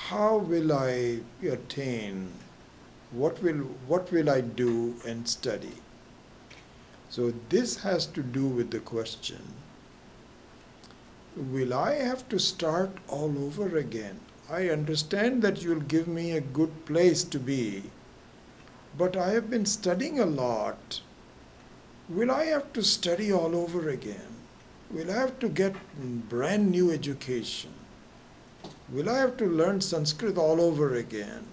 S1: How will I attain? What will I do and study? So this has to do with the question, will I have to start all over again? I understand that you'll give me a good place to be, but I have been studying a lot. Will I have to study all over again? Will I have to get brand new education? Will I have to learn Sanskrit all over again?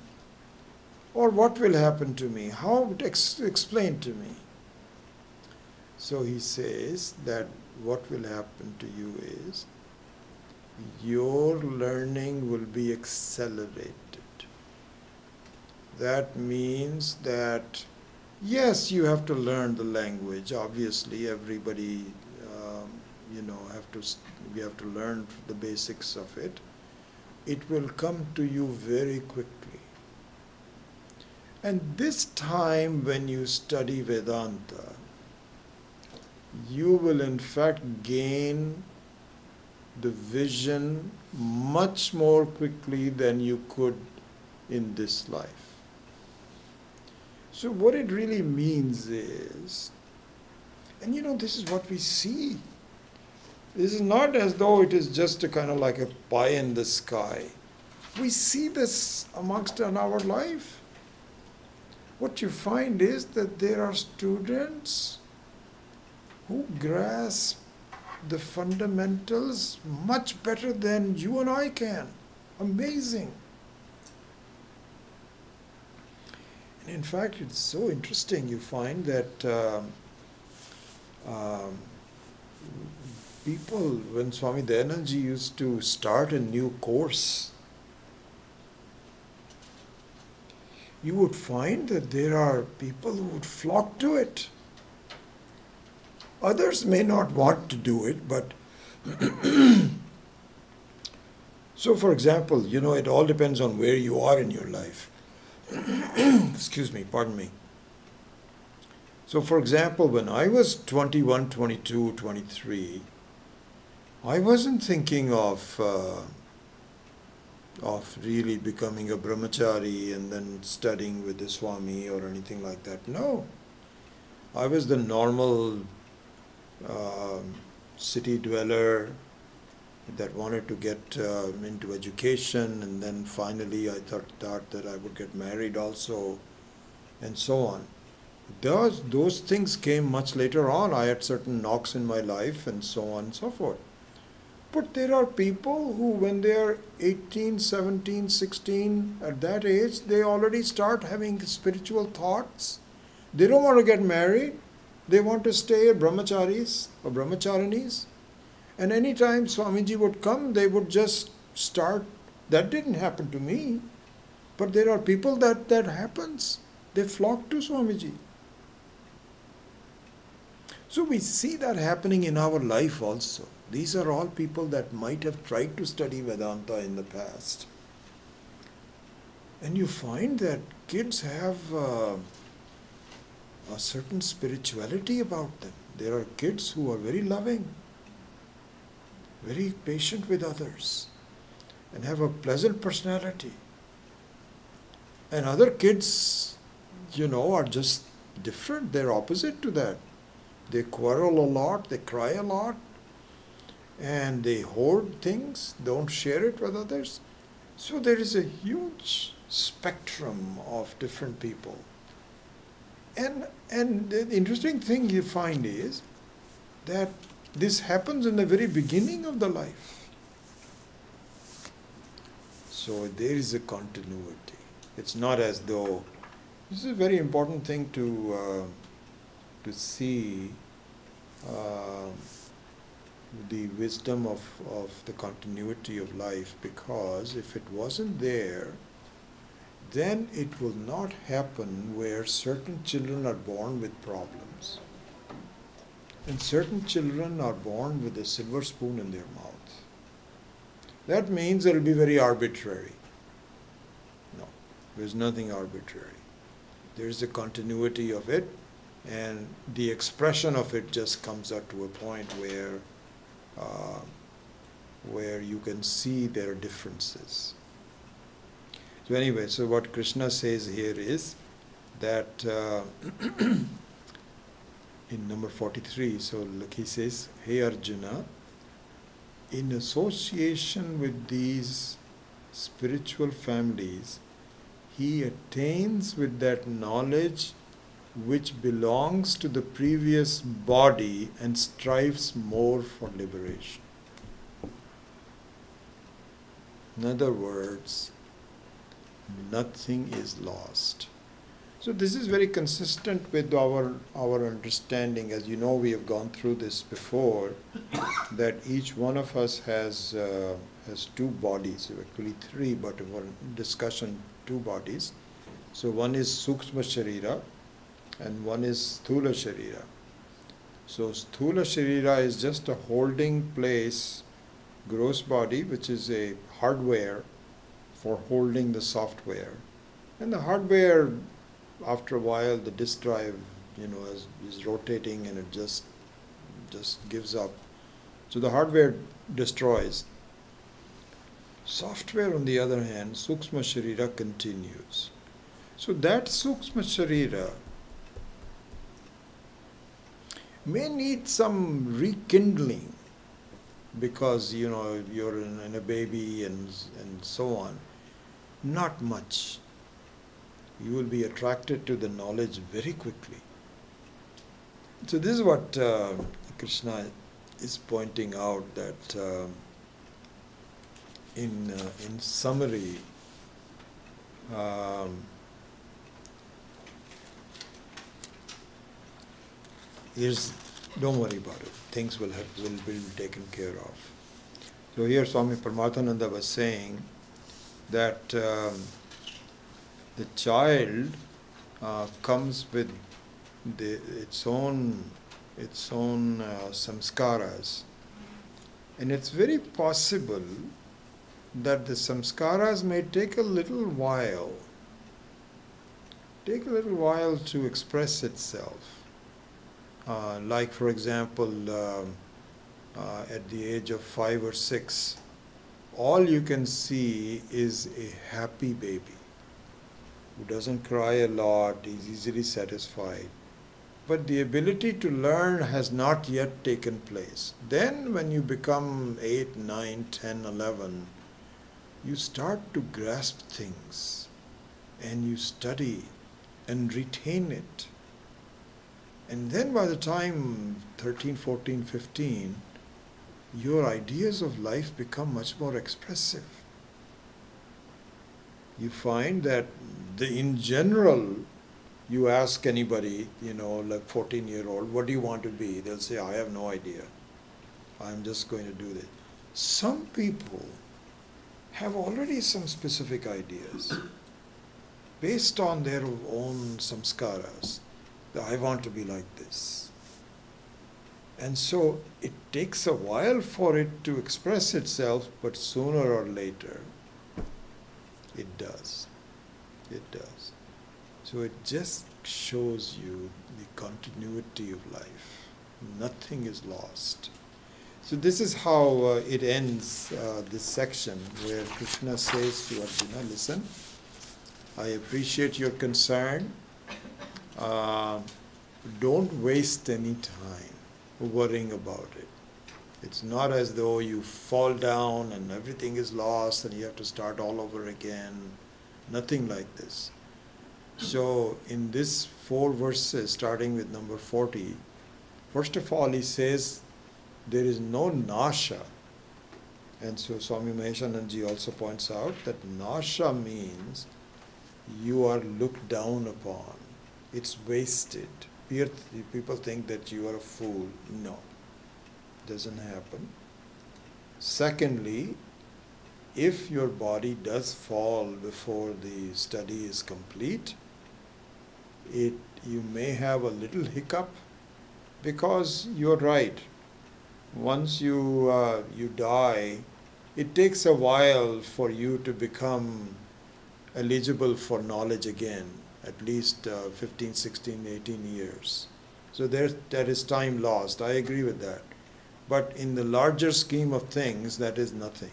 S1: Or what will happen to me? How? Explain to me. So he says that what will happen to you is, your learning will be accelerated. That means that, yes, you have to learn the language. Obviously, everybody, we have to learn the basics of it. It will come to you very quickly. And this time when you study Vedanta, you will in fact gain the vision much more quickly than you could in this life. So what it really means is, and this is what we see. This is not as though it is just a kind of like a pie in the sky. We see this amongst in our life. What you find is that there are students who grasp the fundamentals much better than you and I can. Amazing. And in fact, it's so interesting. You find that people, when Swami Dayanand Ji used to start a new course, you would find that there are people who would flock to it. Others may not want to do it, but so for example, it all depends on where you are in your life. Excuse me, pardon me. So for example, when I was 21, 22, 23, I wasn't thinking of really becoming a brahmachari and then studying with the Swami or anything like that. No. I was the normal city dweller that wanted to get into education, and then finally I thought that I would get married also, and so on. Those things came much later on. I had certain knocks in my life and so on and so forth. But there are people who, when they are 18, 17, 16, at that age, they already start having spiritual thoughts. They don't want to get married. They want to stay brahmacharis or brahmacharinis. And anytime Swamiji would come, they would just start. That didn't happen to me. But there are people that happens. They flock to Swamiji. So we see that happening in our life also. These are all people that might have tried to study Vedanta in the past. And you find that kids have a certain spirituality about them. There are kids who are very loving, very patient with others, and have a pleasant personality. And other kids, are just different. They're opposite to that. They quarrel a lot, they cry a lot, and they hoard things, don't share it with others. So there is a huge spectrum of different people. And the interesting thing you find is that this happens in the very beginning of the life. So there is a continuity. It's not as though, this is a very important thing to see the wisdom of the continuity of life, because if it wasn't there, then it will not happen where certain children are born with problems and certain children are born with a silver spoon in their mouth. That means it will be very arbitrary. No, there's nothing arbitrary. There's a continuity of it, and the expression of it just comes up to a point where you can see there are differences. So anyway, so what Krishna says here is that in number 43, so look, he says, "Hey Arjuna, in association with these spiritual families, he attains with that knowledge which belongs to the previous body and strives more for liberation." In other words, nothing is lost. So this is very consistent with our understanding. As you know, we have gone through this before, that each one of us has two bodies, actually three, but for discussion, two bodies. So one is Sukshma Sharira and one is Sthula Sharira. So Sthula Sharira is just a holding place, gross body, which is a hardware for holding the software. And the hardware, after a while, the disk drive, is rotating and it just gives up. So the hardware destroys. Software, on the other hand, Sukshma Sharira, continues. So that Sukshma Sharira may need some rekindling because, you're in a baby and so on. Not much. You will be attracted to the knowledge very quickly. So this is what Krishna is pointing out, that in summary, don't worry about it. Things will be taken care of. So here Swami Paramathananda was saying that the child comes with its own samskaras, and it's very possible that the samskaras may take a little while to express itself. Like, for example, at the age of 5 or 6, all you can see is a happy baby who doesn't cry a lot, is easily satisfied. But the ability to learn has not yet taken place. Then when you become 8, 9, 10, 11, you start to grasp things and you study and retain it. And then by the time 13, 14, 15, your ideas of life become much more expressive. You find that in general, you ask anybody, like 14-year-old, what do you want to be? They'll say, I have no idea. I'm just going to do this. Some people have already some specific ideas based on their own samskaras. I want to be like this. And so it takes a while for it to express itself, but sooner or later, it does. It does. So it just shows you the continuity of life. Nothing is lost. So this is how it ends, this section, where Krishna says to Arjuna, listen, I appreciate your concern. Don't waste any time worrying about it. It's not as though you fall down and everything is lost and you have to start all over again. Nothing like this. So in these 4 verses, starting with number 40, first of all he says there is no nasha. And so Swami Maheshananji also points out that nasha means you are looked down upon. It's wasted. People think that you are a fool. No, doesn't happen. Secondly, if your body does fall before the study is complete, you may have a little hiccup, because you're right. Once you die, it takes a while for you to become eligible for knowledge again. At least 15, 16, 18 years. So that is time lost. I agree with that. But in the larger scheme of things, that is nothing.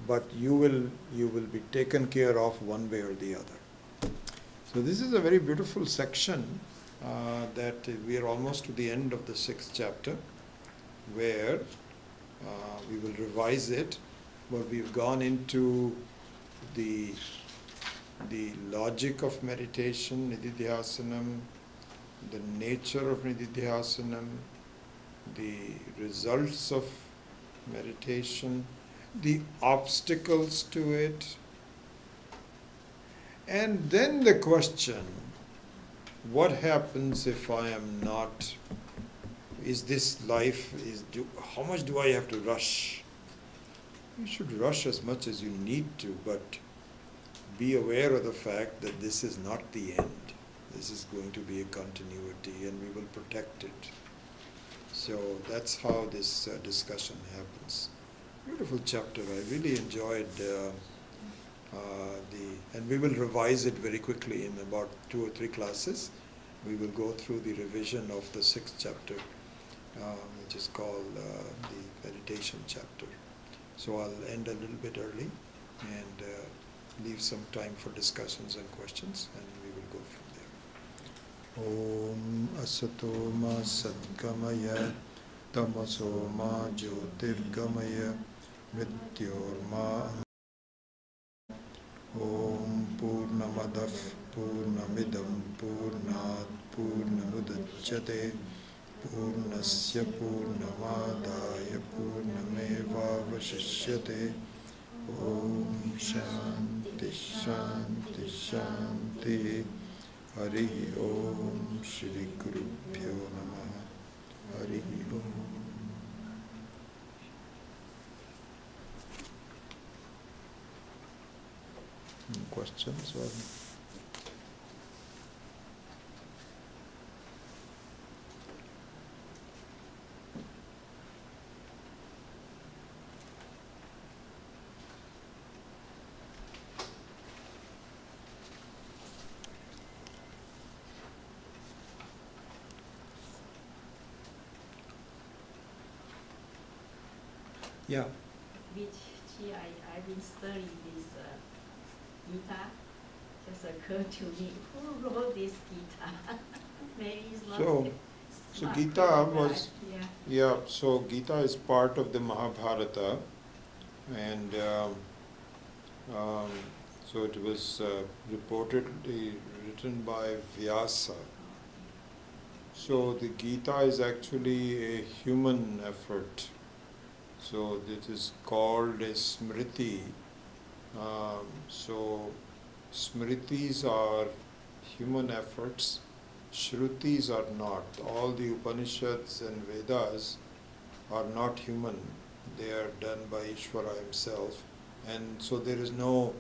S1: But you will be taken care of one way or the other. So this is a very beautiful section that we are almost to the end of the 6th chapter, where we will revise it, but we've gone into the logic of meditation, nididhyasanam, the nature of nididhyasanam, the results of meditation, the obstacles to it, And then the question, what happens if I am not, is this life, how much do I have to rush? You should rush as much as you need to, but be aware of the fact that this is not the end. This is going to be a continuity and we will protect it. So that's how this discussion happens. Beautiful chapter. I really enjoyed and we will revise it very quickly in about 2 or 3 classes. We will go through the revision of the 6th chapter, which is called the meditation chapter. So I'll end a little bit early and leave some time for discussions and questions, and we will go from there. Om Asato Ma Sadgamaya Tamaso Ma Jyotirgamaya Mrityorma Om Purnamadav Purnamidam Purnat Purnamudachyate Purnasya Purnamadaya Purnamevavashishyate Om Shanti Shanti Shanti Hari Om Shri Gurubhyo Namaha Hari Om. Any questions? Yeah.
S4: I've been studying this Gita. Just occurred to me, who wrote this Gita? Maybe it's not.
S1: So Gita was, so Gita is part of the Mahabharata, and so it was reportedly written by Vyasa. So the Gita is actually a human effort. So this is called a smriti. So smritis are human efforts, shrutis are not. All the Upanishads and Vedas are not human. They are done by Ishvara himself. And so there is no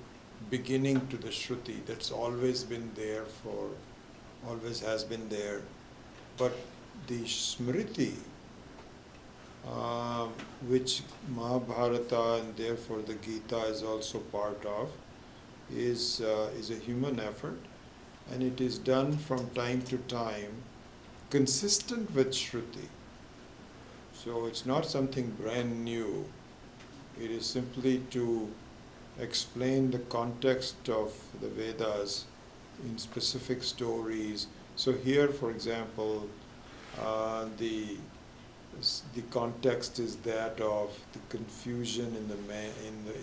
S1: beginning to the shruti. That's always been there always has been there. But the smriti, which Mahabharata and therefore the Gita is also part of, is a human effort, and it is done from time to time consistent with Shruti. So it's not something brand new. It is simply to explain the context of the Vedas in specific stories. So here, for example, the context is that of the confusion in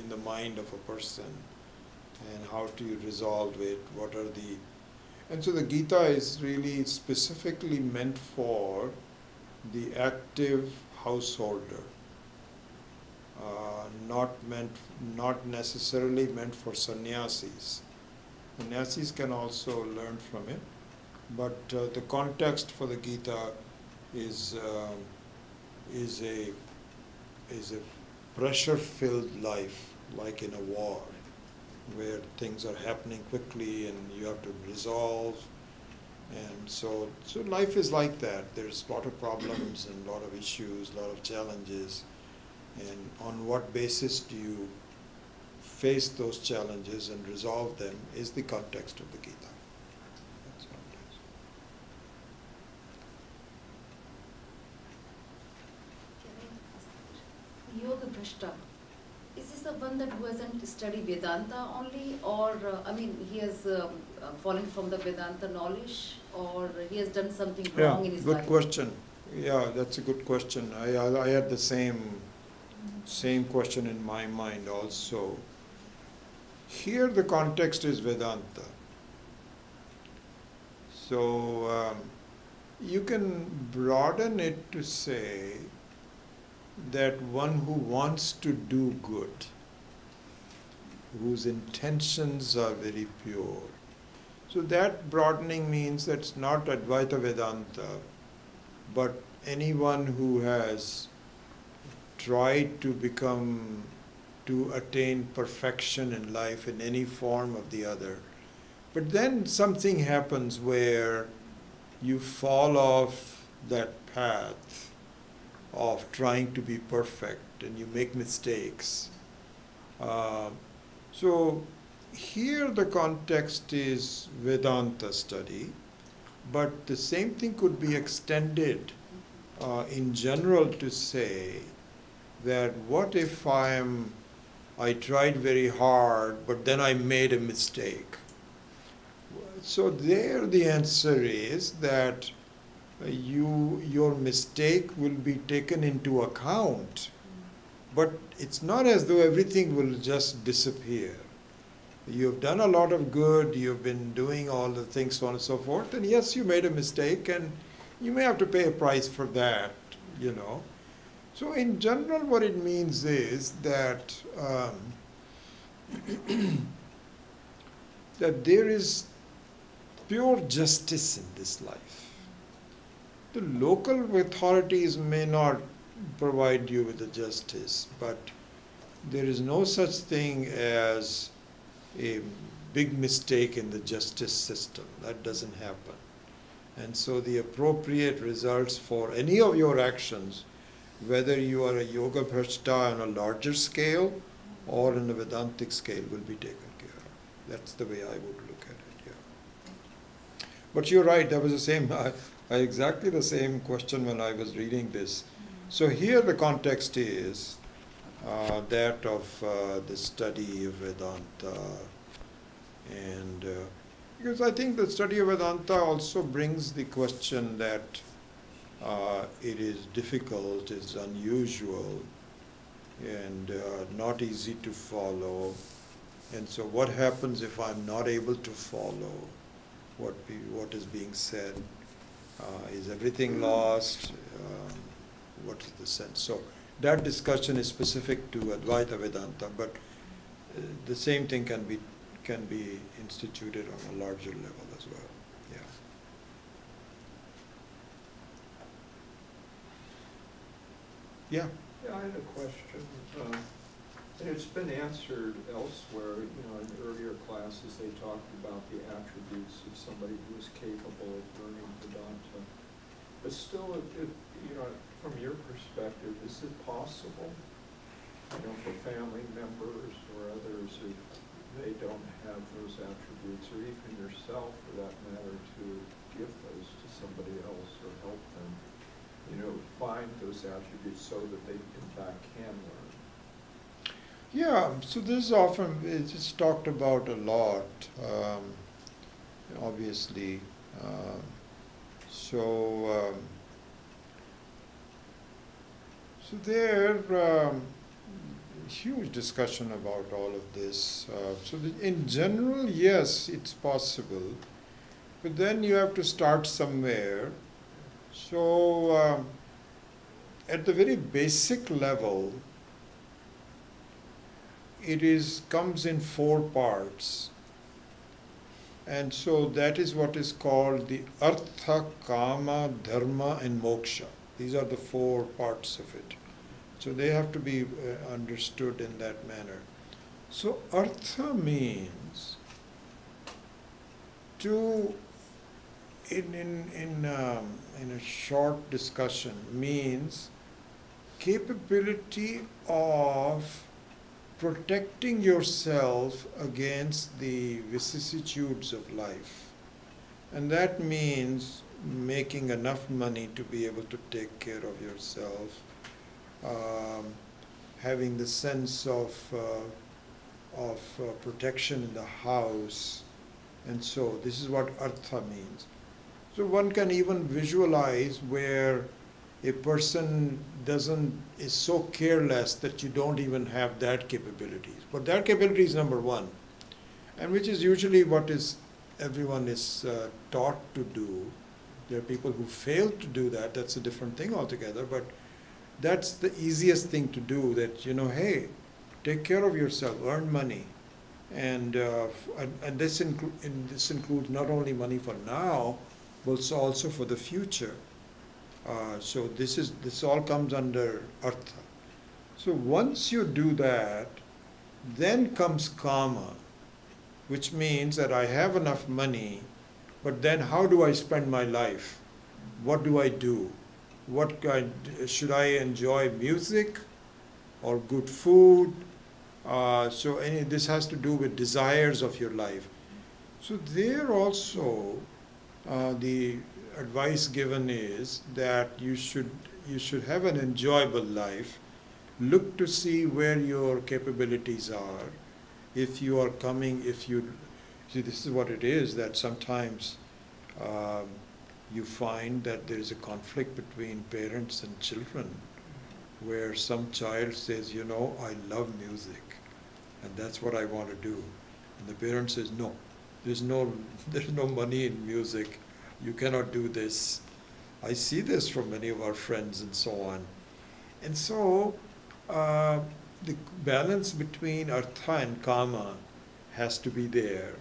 S1: the mind of a person, and how do you resolve it, and so the Gita is really specifically meant for the active householder, not necessarily meant for sannyasis. Sannyasis can also learn from it, but the context for the Gita is a pressure-filled life, like in a war, where things are happening quickly and you have to resolve. And so life is like that. There's a lot of problems and a lot of issues, a lot of challenges. And on what basis do you face those challenges and resolve them is the context of the Gita. That's what it is.
S2: Yoga Bhrashta, is this the one that who hasn't studied Vedanta only, or he has fallen from the Vedanta knowledge, or he has done something wrong in his life?
S1: Good question. Yeah, that's a good question. I had the same question in my mind also. Here the context is Vedanta. So you can broaden it to say that one who wants to do good. whose intentions are very pure. So that broadening means that it's not Advaita Vedanta, but anyone who has tried to attain perfection in life in any form of the other. But then something happens where you fall off that path of trying to be perfect and you make mistakes. So here the context is Vedanta study, but the same thing could be extended in general to say that what if I tried very hard, but then I made a mistake? So there the answer is that your mistake will be taken into account, but it's not as though everything will just disappear. You've done a lot of good, you've been doing all the things, so on and so forth, and yes, you made a mistake, and you may have to pay a price for that, you know. So in general, what it means is that that there is pure justice in this life. The local authorities may not provide you with the justice, but there is no such thing as a big mistake in the justice system. That doesn't happen. And so the appropriate results for any of your actions, whether you are a yoga bhrashta on a larger scale or on a Vedantic scale, will be taken care of. That's the way I would look at it, yeah. But you're right, that was the same, exactly the same question when I was reading this. So here the context is that of the study of Vedanta, and because I think the study of Vedanta also brings the question that it is difficult, it's unusual, and not easy to follow. And so what happens if I'm not able to follow what is being said? Is everything lost? What is the sense? So that discussion is specific to Advaita Vedanta, but the same thing can be instituted on a larger level as well. Yeah. Yeah.
S3: Yeah, I had a question. And it's been answered elsewhere. You know, in earlier classes, they talked about the attributes of somebody who is capable of learning Vedanta. But still, you know, from your perspective, is it possible, you know, for family members or others, if they don't have those attributes, or even yourself, for that matter, to give those to somebody else or help them, you know, find those attributes so that they, in fact, can learn?
S1: Yeah, so this is often, it's talked about a lot, obviously. So there, huge discussion about all of this. In general, yes, it's possible, but then you have to start somewhere. So at the very basic level, it comes in 4 parts. And so that is what is called the Artha, Kama, Dharma and Moksha. These are the 4 parts of it. So they have to be understood in that manner. So Artha means in a short discussion, means capability of protecting yourself against the vicissitudes of life. And that means making enough money to be able to take care of yourself, having the sense of protection in the house, and so this is what Artha means. So one can even visualize where a person is so careless that you don't even have that capabilities. But that capability is number 1, and which is usually what everyone is taught to do. There are people who fail to do that. That's a different thing altogether. But that's the easiest thing to do. That, you know, hey, take care of yourself, earn money, And this includes not only money for now, but also for the future. So this all comes under artha. So once you do that, then comes karma, which means that I have enough money, but then how do I spend my life? What do I do? Should I enjoy music or good food? This has to do with desires of your life. So there also, the advice given is that you should have an enjoyable life. Look to see where your capabilities are. If you are coming, see, this is what it is, that sometimes you find that there is a conflict between parents and children, where some child says, I love music, and that's what I want to do. And the parent says, no, there's no money in music. You cannot do this. I see this from many of our friends and so on. And so, the balance between artha and kama has to be there.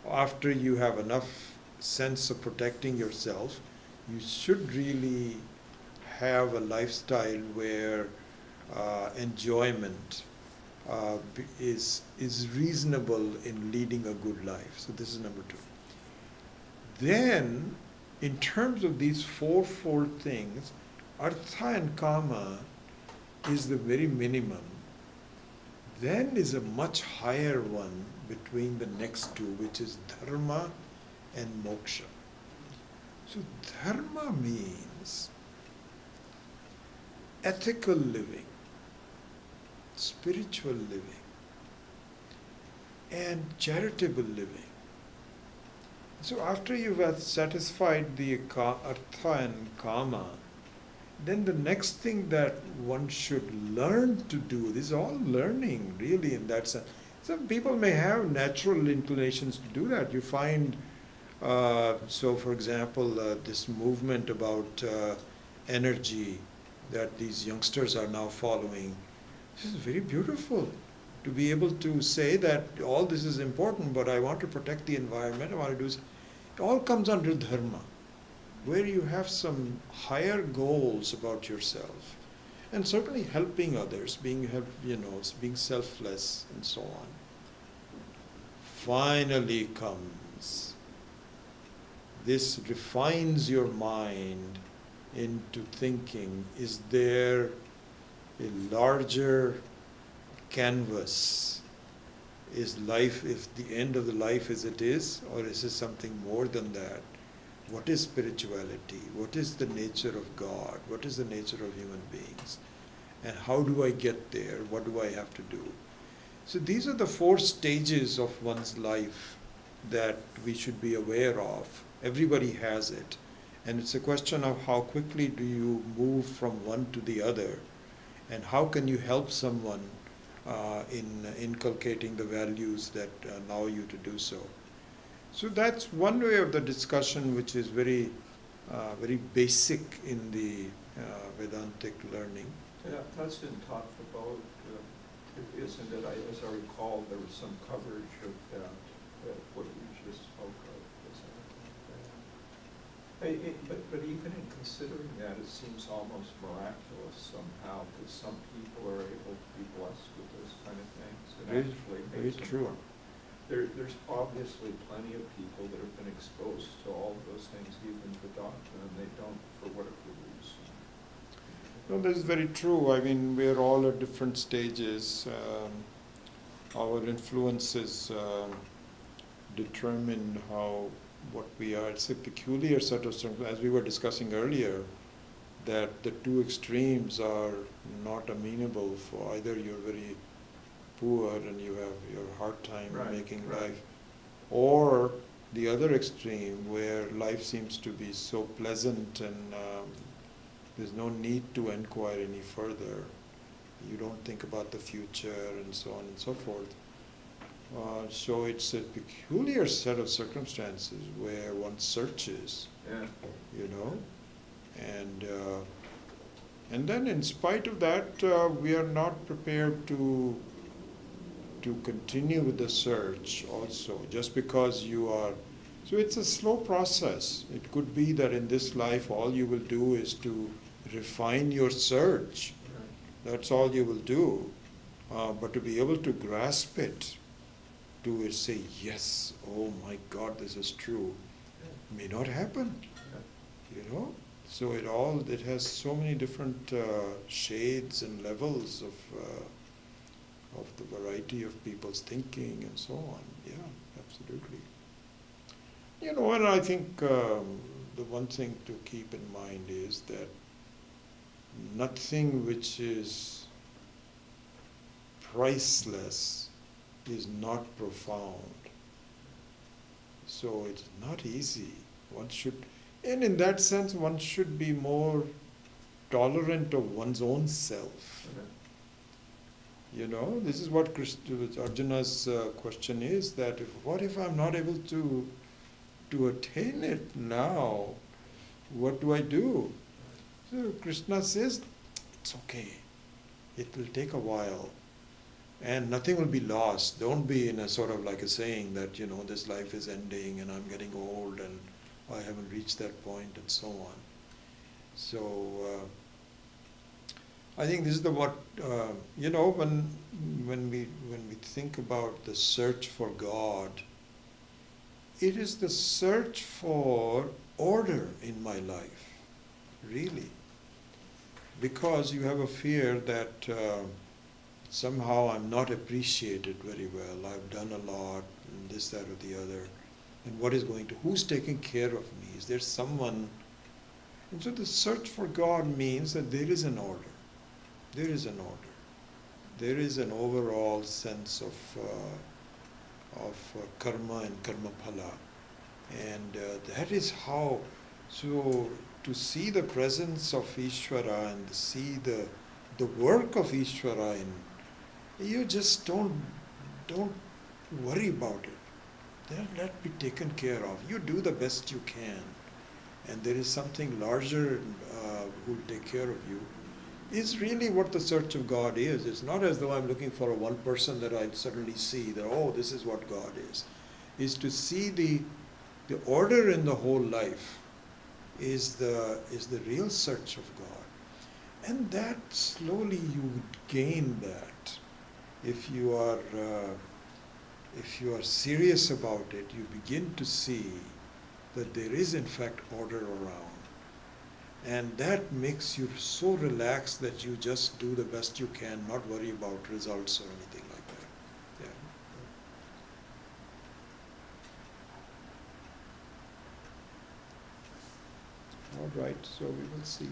S1: After you have enough sense of protecting yourself, you should really have a lifestyle where enjoyment is reasonable in leading a good life. So this is number 2. Then, in terms of these fourfold things, artha and kama is the very minimum. Then is a much higher one between the next two, which is dharma and moksha. So dharma means ethical living, spiritual living, and charitable living. So after you've satisfied the artha and kama, then the next thing that one should learn to do, this is all learning really in that sense. Some people may have natural inclinations to do that. You find, so for example, this movement about energy that these youngsters are now following, this is very beautiful. To be able to say that all this is important, but I want to protect the environment, I want to do this. It all comes under dharma, where you have some higher goals about yourself, and certainly helping others, being selfless and so on. Finally comes, this refines your mind into thinking, is there a larger canvas? Is life, if the end of the life as it is, or is it something more than that? What is spirituality? What is the nature of God? What is the nature of human beings? And how do I get there? What do I have to do? So these are the 4 stages of one's life that we should be aware of. Everybody has it. And it's a question of how quickly do you move from one to the other, and how can you help someone in inculcating the values that allow you to do so. So that's one way of the discussion, which is very basic in the Vedantic learning.
S3: Yeah, that's been talked about, isn't it? As I recall, there was some coverage of that what you just spoke of. But even in considering that, it seems almost miraculous somehow that some people are able to be blessed with those kind of things. And
S1: Very true.
S3: There's obviously plenty of people that have been exposed to all of those things, even Vedanta, and they don't for whatever reason.
S1: No, that's very true. I mean, we're all at different stages. Our influences determine what we are. It's a peculiar set of circumstances, as we were discussing earlier, that the 2 extremes are not amenable for either you're very poor and you have your hard time making life, or the other extreme where life seems to be so pleasant and there's no need to inquire any further. You don't think about the future and so on and so forth. So it's a peculiar set of circumstances where one searches, and then in spite of that, we are not prepared to to continue with the search also, just because you are. So it's a slow process. It could be that in this life all you will do is to refine your search. That's all you will do. But to be able to grasp it, to say, yes, oh my God, this is true, may not happen, you know. So it has so many different shades and levels of the variety of people's thinking and so on. Yeah, absolutely. You know, and I think the one thing to keep in mind is that nothing which is priceless is not profound. So it's not easy. One should, and in that sense, one should be more tolerant of one's own self. You know, this is what Arjuna's question is, that what if I'm not able to attain it now? What do I do? So Krishna says, it's okay. It will take a while. And nothing will be lost. Don't be in a sort of like a saying that, you know, this life is ending and I'm getting old and I haven't reached that point and so on. So I think this is you know, when we think about the search for God, it is the search for order in my life, really. Because you have a fear that somehow I'm not appreciated very well. I've done a lot, and this, that, or the other. And who's taking care of me? Is there someone? And so the search for God means that there is an order. There is an order. There is an overall sense of karma and karma phala. And that is how, so to see the presence of Ishvara and see the work of Ishvara you just don't worry about it. Let be taken care of. You do the best you can. And there is something larger who will take care of you. Is really what the search of God is. It's not as though I'm looking for one person that I suddenly see that, oh, this is what God is. Is to see the order in the whole life is the real search of God. And that slowly you gain that. If you are serious about it, you begin to see that there is in fact order around. And that makes you so relaxed that you just do the best you can, not worry about results or anything like that. Yeah. All right, so we will see you.